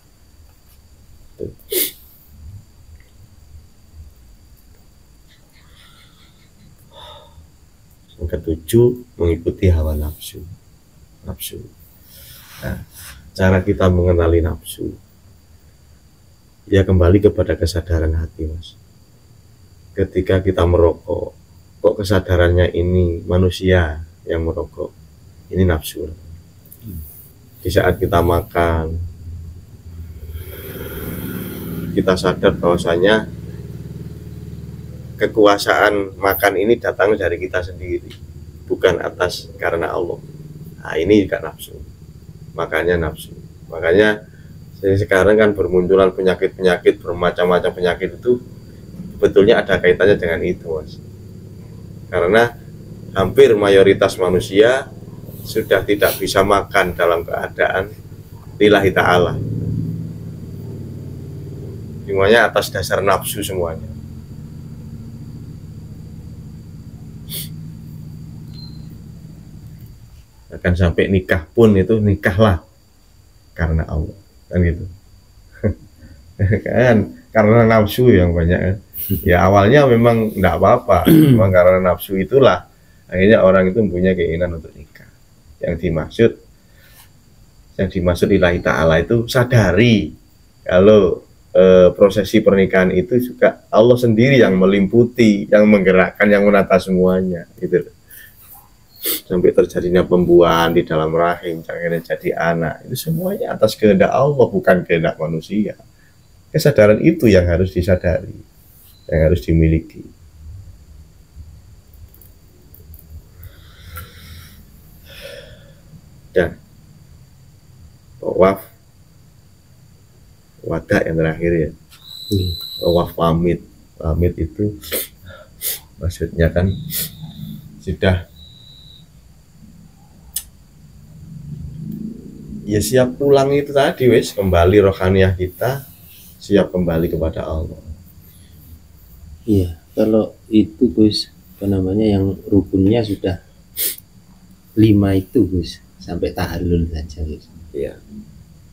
Yang ketujuh, mengikuti hawa nafsu. Nah, cara kita mengenali nafsu, ya kembali kepada kesadaran hati, Mas. Ketika kita merokok, kok kesadarannya ini manusia yang merokok, ini nafsu. Di saat kita makan, kita sadar bahwasanya kekuasaan makan ini datang dari kita sendiri, bukan atas karena Allah. Nah, ini juga nafsu. Makanya nafsu. Makanya sekarang kan bermunculan penyakit-penyakit, bermacam-macam penyakit itu sebetulnya ada kaitannya dengan itu, Mas. Karena hampir mayoritas manusia sudah tidak bisa makan dalam keadaan lillahi ta'ala. Semuanya atas dasar nafsu semuanya. Akan sampai nikah pun itu nikahlah karena Allah, kan gitu. Kan karena nafsu yang banyak kan. Ya awalnya memang enggak apa-apa, memang karena nafsu itulah akhirnya orang itu punya keinginan untuk nikah. Yang dimaksud lillahi ta'ala itu sadari kalau prosesi pernikahan itu juga Allah sendiri yang melimputi, yang menggerakkan, yang menata semuanya gitu. Sampai terjadinya pembuahan di dalam rahim, akhirnya jadi anak, itu semuanya atas kehendak Allah, bukan kehendak manusia. Kesadaran itu yang harus disadari, yang harus dimiliki. Dan tawaf wada yang terakhir ya, tawaf pamit itu maksudnya kan sudah ya siap pulang itu tadi, wes kembali rohaniah kita, siap kembali kepada Allah. Iya, kalau itu Gus, apa namanya yang rukunnya sudah 5 itu Gus, sampai tahallul saja Gus. Iya.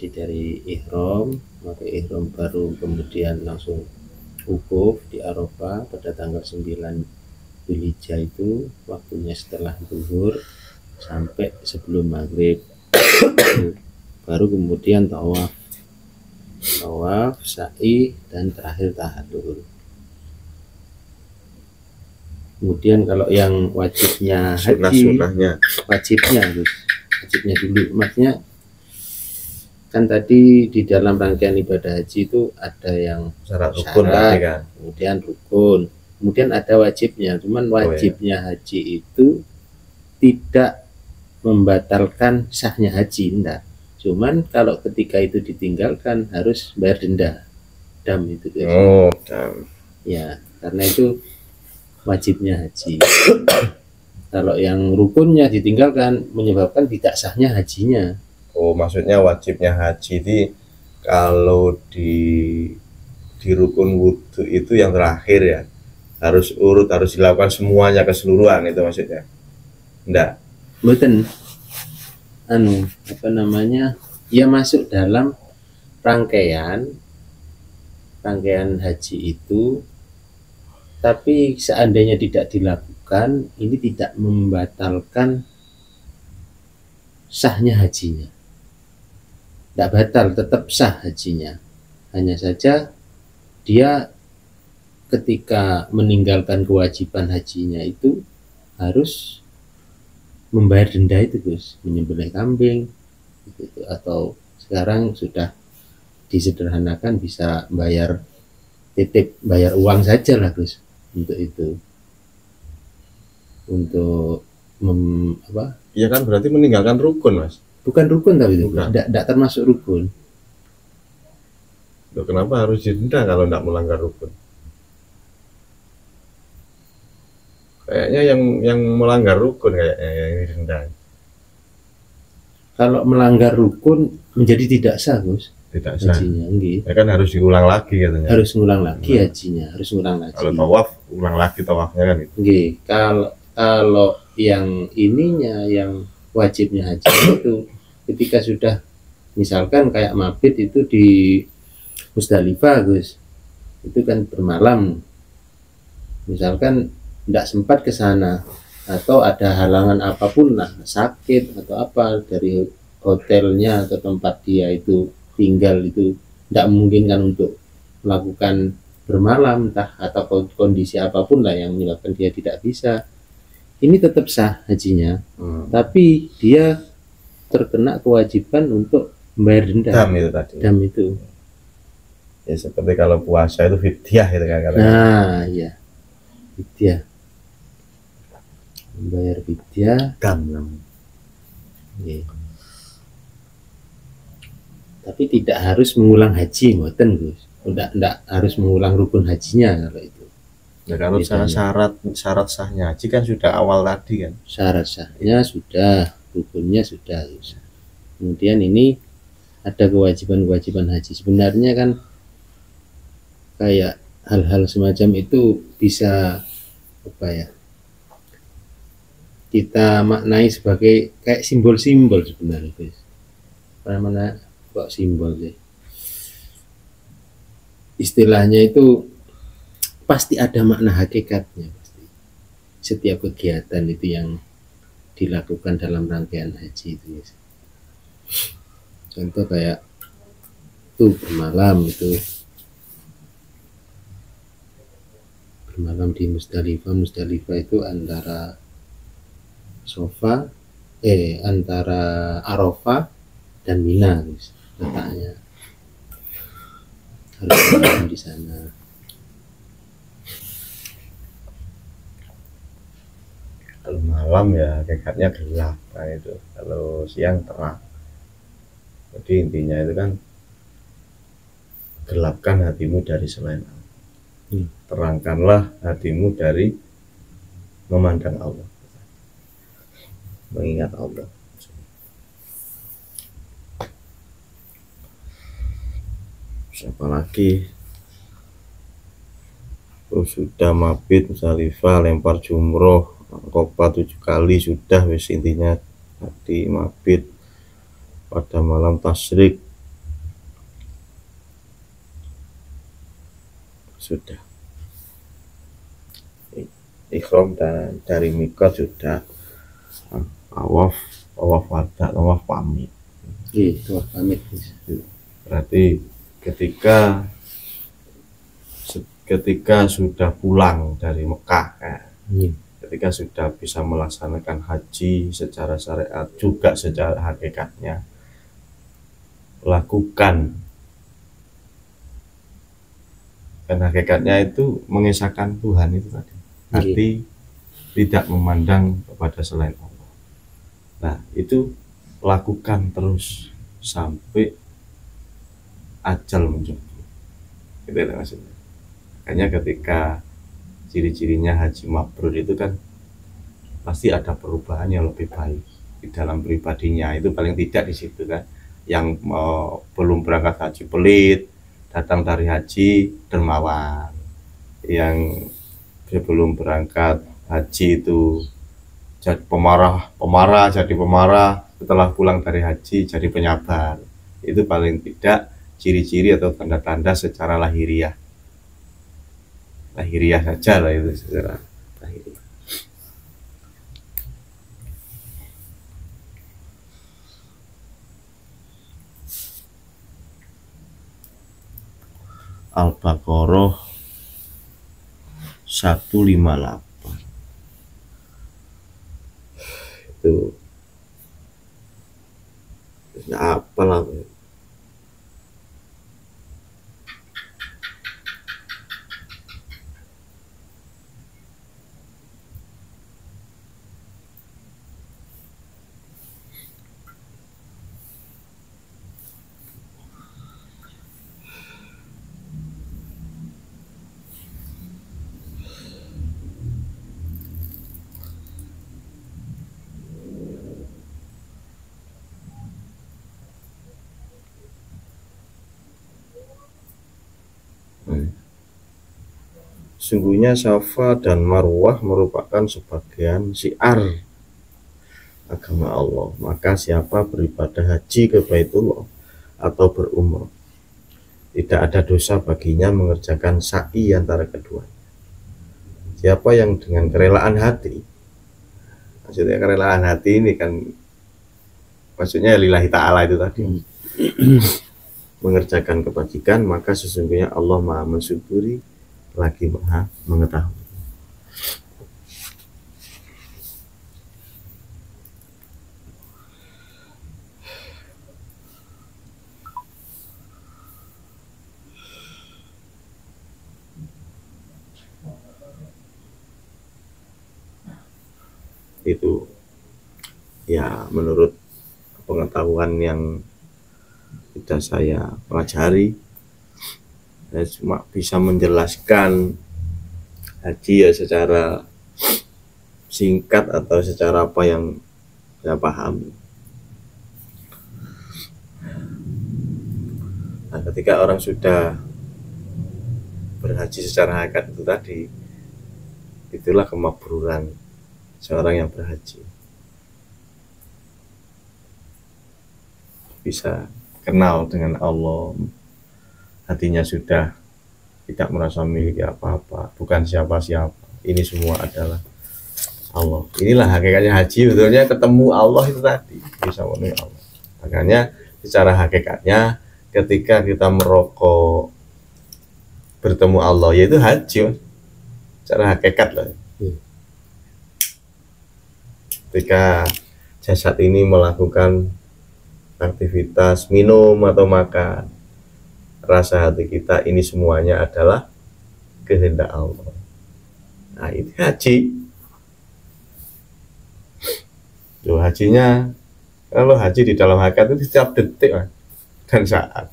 Dari ihram, maka ihram baru kemudian langsung wukuf di Arafah pada tanggal 9 Dzulhijjah itu, waktunya setelah zuhur sampai sebelum maghrib. Baru kemudian tawaf, sa'i, dan terakhir tahallul. Kemudian kalau yang wajibnya haji, wajibnya dulu, maksudnya kan tadi di dalam rangkaian ibadah haji itu ada yang syarat rukun tadi kan, kemudian rukun, kemudian ada wajibnya. Cuman wajibnya haji itu tidak membatalkan sahnya haji, enggak. Cuman kalau ketika itu ditinggalkan harus bayar denda, dam itu. Dam. Ya, karena itu wajibnya haji. Kalau yang rukunnya ditinggalkan menyebabkan tidak sahnya hajinya. Maksudnya wajibnya haji ini kalau di rukun wudhu itu yang terakhir ya, harus dilakukan semuanya keseluruhan, itu maksudnya? Enggak. Mboten, apa namanya, ya masuk dalam rangkaian haji itu, tapi seandainya tidak dilakukan, ini tidak membatalkan sahnya hajinya. tidak batal, tetap sah hajinya. Hanya saja dia ketika meninggalkan kewajiban hajinya itu harus membayar denda itu Gus, menyembelih kambing gitu. Atau sekarang sudah disederhanakan bisa bayar titip, bayar uang saja lah Gus untuk itu, untuk Ya kan berarti meninggalkan rukun Mas. bukan rukun tapi itu Bukan. tidak termasuk rukun. Loh, kenapa harus didenda kalau tidak melanggar rukun? Kayaknya yang melanggar rukun kayaknya yang didenda. Kalau melanggar rukun menjadi tidak sah Gus Tidak sah. hajinya, enggak. Ya kan harus diulang lagi katanya. Harus ngulang lagi hajinya, harus ngulang lagi. Kalau tawaf ulang lagi tawafnya kan itu. Enggak. Kalau yang ininya, yang wajibnya haji itu ketika sudah misalkan kayak mabit itu di Musdalifah Gus, itu kan bermalam, misalkan tidak sempat ke sana atau ada halangan apapun lah, sakit atau apa dari hotelnya atau tempat dia itu tinggal itu tidak memungkinkan untuk melakukan bermalam entah atau kondisi apapun lah yang menyebabkan dia tidak bisa, ini tetap sah hajinya, tapi dia terkena kewajiban untuk membayar denda. Dam itu tadi. Dam itu. Ya seperti kalau puasa itu fidyah itu kan katanya. Nah, iya. Fidyah. Membayar fidyah. Dam. Iya. Tapi tidak harus mengulang haji, mboten Gus. Tidak harus mengulang rukun hajinya kalau itu. Ya kalau syarat sahnya haji kan sudah awal tadi kan. Syarat sahnya sudah, rukunnya sudah. Kemudian ini ada kewajiban-kewajiban haji. Sebenarnya kan kayak hal-hal semacam itu bisa apa ya? Kita maknai sebagai kayak simbol-simbol sebenarnya, Guys. Mana kok simbol sih? Istilahnya itu pasti ada makna hakikatnya pasti. Setiap kegiatan itu yang dilakukan dalam rangkaian haji itu. Contoh kayak tuh bermalam itu, bermalam di Musdalifah itu antara antara Arafah dan Mina letaknya, harus bermalam di sana. Kalau malam ya hakikatnya gelap, nah itu. Kalau siang terang. Jadi intinya itu kan gelapkan hatimu dari selain Allah. Terangkanlah hatimu dari memandang Allah, mengingat Allah. Siapa lagi? Sudah mabit Musdalifah, lempar jumroh, Kopa 7 kali sudah, wis intinya tadi mabit. Pada malam tasyrik sudah, ikhram dan dari mikot sudah, tawaf wada, tawaf pamit. Itu pamit. Berarti ketika sudah pulang dari Mekah, ketika sudah bisa melaksanakan haji secara syariat juga secara hakikatnya, lakukan. Dan hakikatnya itu mengesahkan Tuhan itu tadi. Hati tidak memandang kepada selain Allah. Nah, itu lakukan terus sampai ajal menjemput. Itu maksudnya. Makanya ketika ciri-cirinya haji mabrur itu kan pasti ada perubahan yang lebih baik di dalam pribadinya, itu paling tidak di situ kan. Yang belum berangkat haji pelit, datang dari haji dermawan. Yang belum berangkat haji itu jadi pemarah, setelah pulang dari haji jadi penyabar. Itu paling tidak ciri-ciri atau tanda-tanda secara lahiriah saja lah, itu secara lahiriah. Al-Baqarah 158. Itu apa lah. Sungguhnya Safa dan Marwah merupakan sebagian syiar agama Allah. Maka siapa beribadah haji ke Baitullah atau berumrah, tidak ada dosa baginya mengerjakan sa'i antara keduanya. Siapa yang dengan kerelaan hati, maksudnya kerelaan hati ini kan maksudnya lillahi ta'ala itu tadi, mengerjakan kebajikan, maka sesungguhnya Allah Maha mensyukuri lagi Maha mengetahui. Itu ya menurut pengetahuan yang sudah saya pelajari, saya cuma bisa menjelaskan haji ya secara singkat atau secara apa yang saya pahami. Nah, ketika orang sudah berhaji secara hakikat itu tadi, itulah kemakburan seorang yang berhaji. Bisa kenal dengan Allah, hatinya sudah tidak merasa memiliki apa-apa, bukan siapa-siapa, ini semua adalah Allah. Inilah hakikatnya haji, betulnya ketemu Allah itu tadi, bisa menemui Allah. Makanya secara hakikatnya ketika kita merokok bertemu Allah, yaitu haji, secara hakikat lah. Ketika jasad ini melakukan aktivitas minum atau makan, rasa hati kita ini semuanya adalah kehendak Allah. Nah, itu haji. Tuh, hajinya, kalau haji di dalam hakikat itu setiap detik dan saat,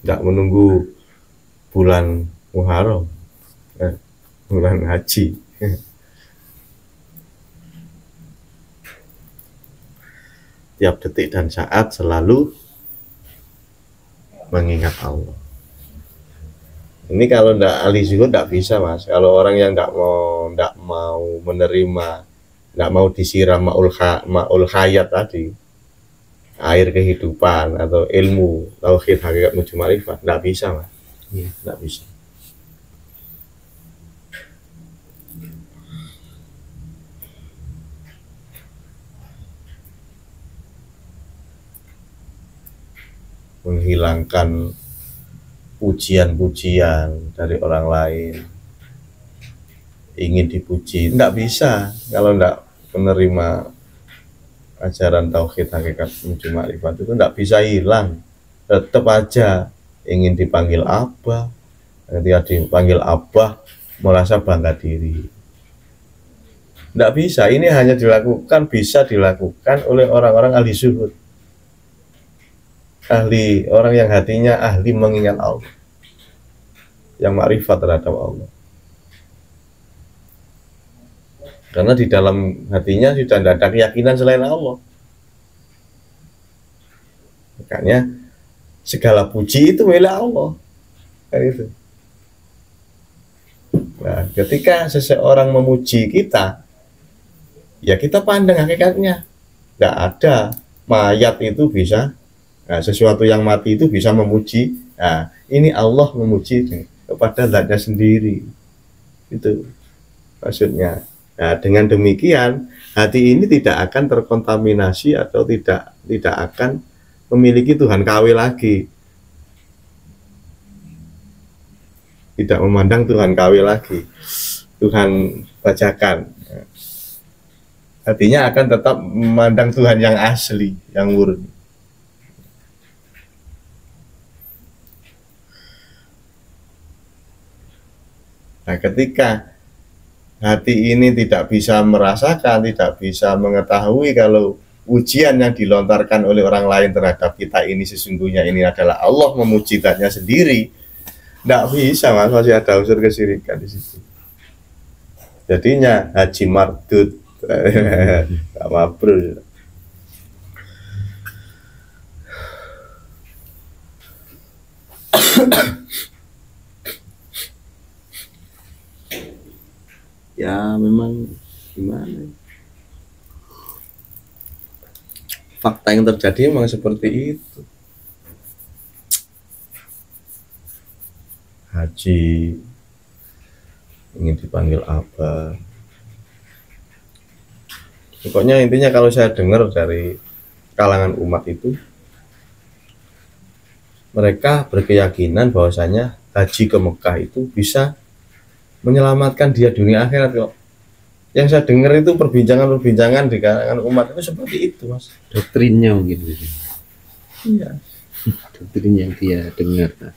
tidak menunggu bulan Muharram, bulan haji. Tiap detik dan saat selalu mengingat Allah. Ini kalau ndak ahli zuhud ndak bisa, Mas. Kalau orang yang ndak mau menerima, ndak mau disiram ma'ul hayat tadi, air kehidupan atau ilmu tauhid hakikat menuju ma'rifat, ndak bisa, Mas. Ndak bisa. Menghilangkan pujian-pujian dari orang lain, ingin dipuji, tidak bisa kalau tidak menerima ajaran tauhid hakikat menuju ma'rifat, itu tidak bisa hilang, tetap aja ingin dipanggil abah. Ketika dipanggil abah merasa bangga diri, tidak bisa. Ini hanya bisa dilakukan oleh orang-orang ahli zuhud, ahli, orang yang hatinya ahli mengingat Allah, yang makrifat terhadap Allah. Karena di dalam hatinya sudah tidak ada keyakinan selain Allah. Makanya segala puji itu milik Allah. Kan itu. Nah, ketika seseorang memuji kita, ya kita pandang hakikatnya. Tidak ada mayat itu bisa, nah, sesuatu yang mati itu bisa memuji. Nah, ini Allah memuji kepada zatnya sendiri. Itu maksudnya. Nah, dengan demikian hati ini tidak akan terkontaminasi atau tidak akan memiliki Tuhan KW lagi. tidak memandang Tuhan KW lagi, Tuhan bajakan. Hatinya akan tetap memandang Tuhan yang asli, yang murni. Nah, ketika hati ini tidak bisa merasakan, tidak bisa mengetahui kalau ujian yang dilontarkan oleh orang lain terhadap kita ini sesungguhnya ini adalah Allah memuji Zatnya sendiri, tidak bisa, Mas, masih ada unsur kesyirikan di situ. Jadinya haji mardud, gak mabrur. Ya memang gimana, fakta yang terjadi memang seperti itu. Haji ingin dipanggil apa, pokoknya intinya kalau saya dengar dari kalangan umat itu, mereka berkeyakinan bahwasanya haji ke Mekah itu bisa menyelamatkan dia dunia akhirat kok. Yang saya dengar itu perbincangan di kalangan umat itu seperti itu, Mas. Doktrinnya mungkin. Iya. Doktrin yang dia dengar.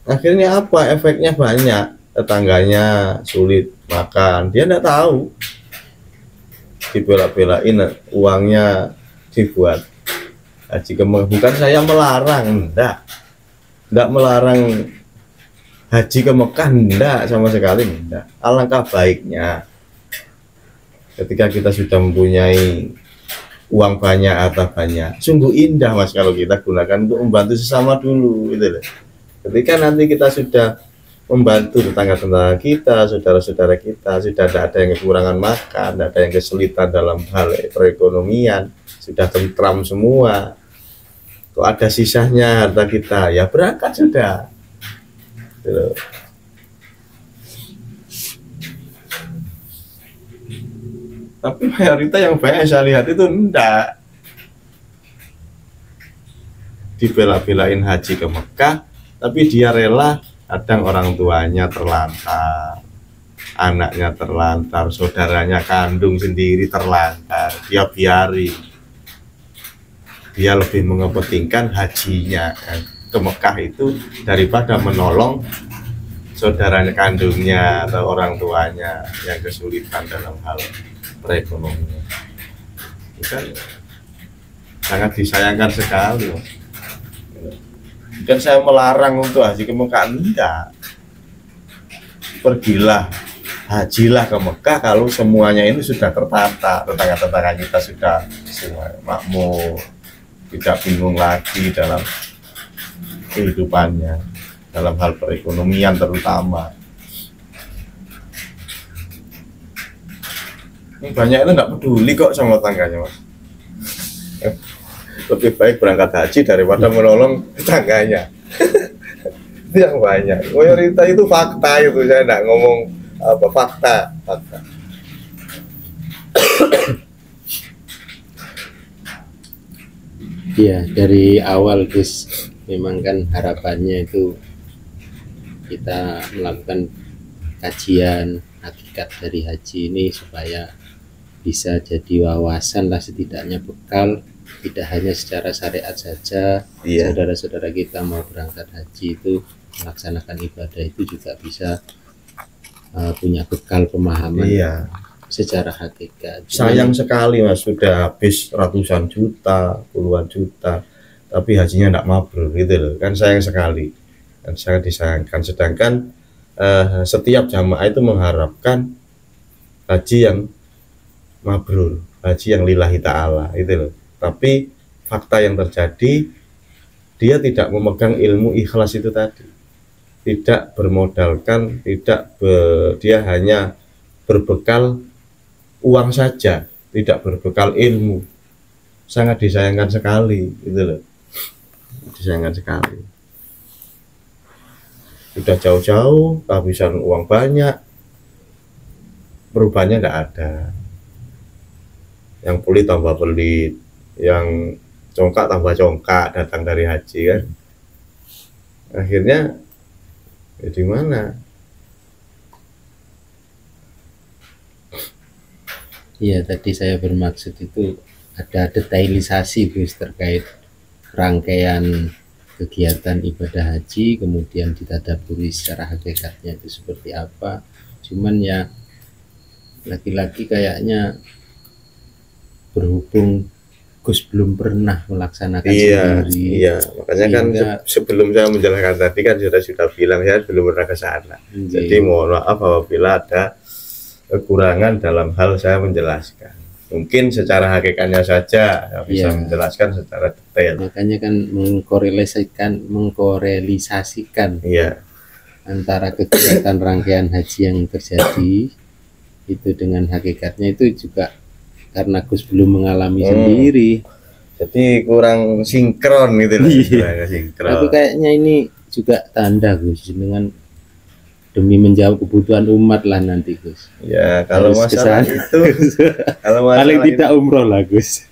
Akhirnya apa? Efeknya banyak. Tetangganya sulit makan, dia tidak tahu. Dibela-belain uangnya dibuat haji ke Mekah. Bukan saya melarang, enggak melarang haji ke Mekah, enggak, sama sekali enggak. Alangkah baiknya ketika kita sudah mempunyai uang banyak, harta banyak, sungguh indah, Mas, kalau kita gunakan untuk membantu sesama dulu gitu loh. Ketika nanti kita sudah membantu tetangga-tetangga kita, saudara-saudara kita, sudah tidak ada yang kekurangan makan, tidak ada yang kesulitan dalam hal perekonomian, sudah tentram semua, kok ada sisanya harta kita, ya berangkat sudah. Tapi mayoritas yang banyak saya lihat itu enggak, dibela-belain haji ke Mekah, tapi dia rela kadang orang tuanya terlantar, anaknya terlantar, saudaranya kandung sendiri terlantar, dia biari, dia lebih mengepentingkan hajinya ke Mekah itu daripada menolong saudaranya kandungnya atau orang tuanya yang kesulitan dalam hal perekonomian. Itu kan sangat disayangkan sekali. Dan saya melarang untuk haji ke Mekah, enggak. Pergilah, hajilah ke Mekah kalau semuanya ini sudah tertata, tetangga-tetangga kita sudah semua makmur, tidak bingung lagi dalam kehidupannya, dalam hal perekonomian terutama. Ini banyak itu nggak peduli kok sama tetangganya, Mas. Lebih baik berangkat haji daripada menolong tetangganya. Itu yang banyak. Mayoritas itu fakta itu, saya nggak ngomong apa fakta. Iya, dari awal Gus, memang kan harapannya itu kita melakukan kajian hakikat dari haji ini supaya bisa jadi wawasan lah, setidaknya bekal, tidak hanya secara syariat saja. Iya. Saudara-saudara kita mau berangkat haji itu melaksanakan ibadah itu juga bisa punya bekal pemahaman. Iya. Secara hakikat. Sayang sekali, Mas, sudah habis ratusan juta, puluhan juta, tapi hajinya tidak mabrur gitu loh. Kan sayang sekali, dan sangat disayangkan. Sedangkan setiap jamaah itu mengharapkan haji yang mabrur, haji yang lillahi ta'ala itu loh. Tapi fakta yang terjadi, dia tidak memegang ilmu ikhlas itu tadi, tidak bermodalkan, dia hanya berbekal uang saja, tidak berbekal ilmu. Sangat disayangkan sekali gitu loh, disayangkan sekali. Sudah jauh-jauh kehabisan uang banyak, perubahannya tidak ada. Yang pelit tambah pelit, yang congkak tambah congkak datang dari haji kan. Akhirnya Ya, di mana? Iya, tadi saya bermaksud itu ada detailisasi Gus terkait rangkaian kegiatan ibadah haji, kemudian ditadaburi secara hakikatnya itu seperti apa. Cuman ya lagi-lagi kayaknya berhubung Gus belum pernah melaksanakan Iya, sendiri, iya. Makanya kan sehingga sebelum saya menjelaskan tadi kan sudah bilang saya belum pernah ke sana. Jadi mohon maaf apabila ada kekurangan dalam hal saya menjelaskan. Mungkin secara hakikatnya saja saya bisa Iya. menjelaskan secara detail. makanya kan mengkorelisasikan Iya, antara kegiatan rangkaian haji yang terjadi itu dengan hakikatnya itu juga karena Gus belum mengalami sendiri. jadi kurang sinkron gitu loh. Iya. Sinkron. Tapi kayaknya ini juga tanda Gus dengan demi menjawab kebutuhan umat lah nanti Gus. Ya kalau Harus masalah kesana. itu, kalau masalah Paling itu, tidak umroh lah Gus.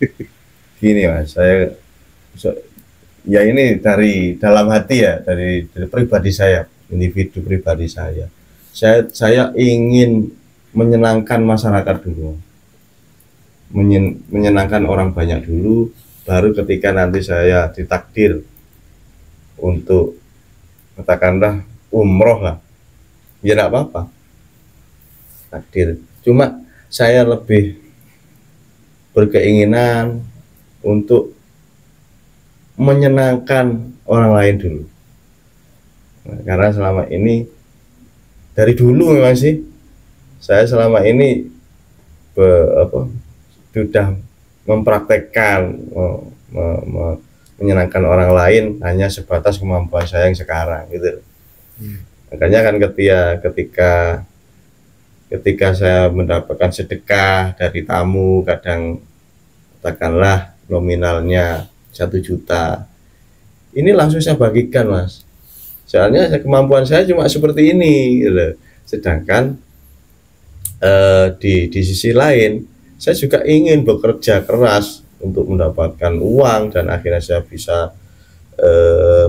gini Mas, ya ini dari dalam hati ya, dari pribadi saya, individu pribadi saya. Saya ingin menyenangkan masyarakat dulu, menyenangkan orang banyak dulu, baru ketika nanti saya ditakdir untuk katakanlah umroh lah, ya enggak apa-apa, takdir. Cuma saya lebih berkeinginan untuk menyenangkan orang lain dulu. Nah, karena selama ini dari dulu memang sih saya selama ini sudah mempraktekkan menyenangkan orang lain hanya sebatas kemampuan saya yang sekarang gitu. Makanya kan ketika saya mendapatkan sedekah dari tamu, kadang katakanlah nominalnya 1 juta, ini langsung saya bagikan Mas, soalnya kemampuan saya cuma seperti ini gitu. Sedangkan di sisi lain saya juga ingin bekerja keras untuk mendapatkan uang dan akhirnya saya bisa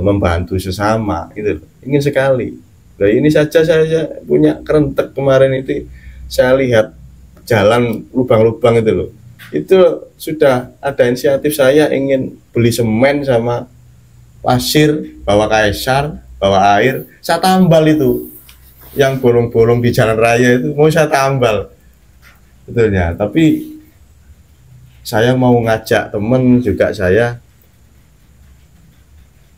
membantu sesama gitu, ingin sekali. Nah ini saja saya punya kerentek kemarin itu, saya lihat jalan lubang-lubang itu loh, itu sudah ada inisiatif saya ingin beli semen sama pasir, bawa kaisar, bawa air, saya tambal itu yang bolong-bolong di jalan raya itu, mau saya tambal betulnya. Tapi saya mau ngajak temen juga, saya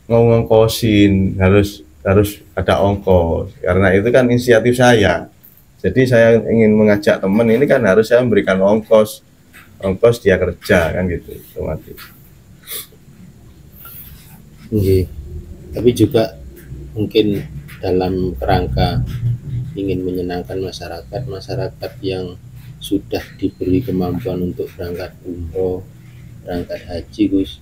mau ngongkosin, harus ada ongkos, karena itu kan inisiatif saya. Jadi saya ingin mengajak temen ini kan harus saya memberikan ongkos dia kerja kan gitu otomatis. Tapi juga mungkin dalam kerangka ingin menyenangkan masyarakat yang sudah diberi kemampuan untuk berangkat umroh, berangkat haji Gus,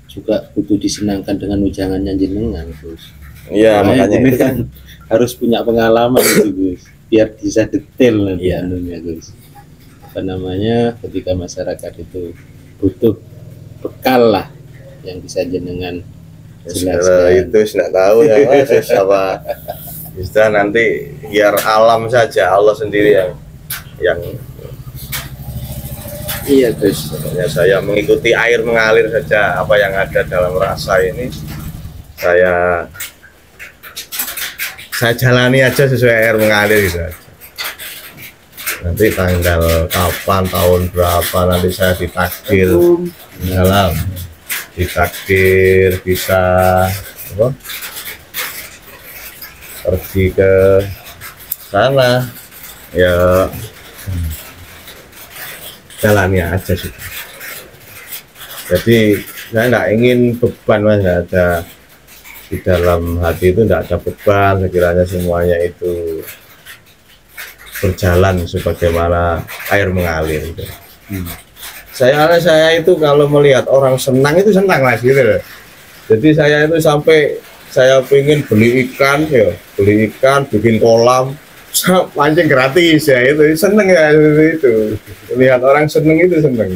juga butuh disenangkan dengan ujangannya jenengan Gus. Iya, makanya itu kan harus punya pengalaman itu Gus, biar bisa detail nanti anunya Gus. Apa namanya, ketika masyarakat itu butuh bekal lah yang bisa jenengan jelaskan. Itu tidak tahu ya Mas, siapa bisa nanti biar alam saja, Allah sendiri yang iya Gus. Makanya saya mengikuti air mengalir saja, apa yang ada dalam rasa ini saya jalani aja sesuai air mengalir gitu aja. Nanti tanggal kapan, tahun berapa nanti saya ditakdir dalam ditakdir bisa apa, pergi ke sana ya, jalani aja sih. Jadi saya nggak ingin beban Mas, nggak ada di dalam hati itu, nggak ada beban, sekiranya semuanya itu berjalan sebagaimana air mengalir gitu. Saya itu kalau melihat orang senang itu senang Mas gitu loh. Jadi saya itu sampai saya pengen beli ikan bikin kolam, pancing gratis ya, itu seneng ya itu. Lihat orang seneng itu seneng.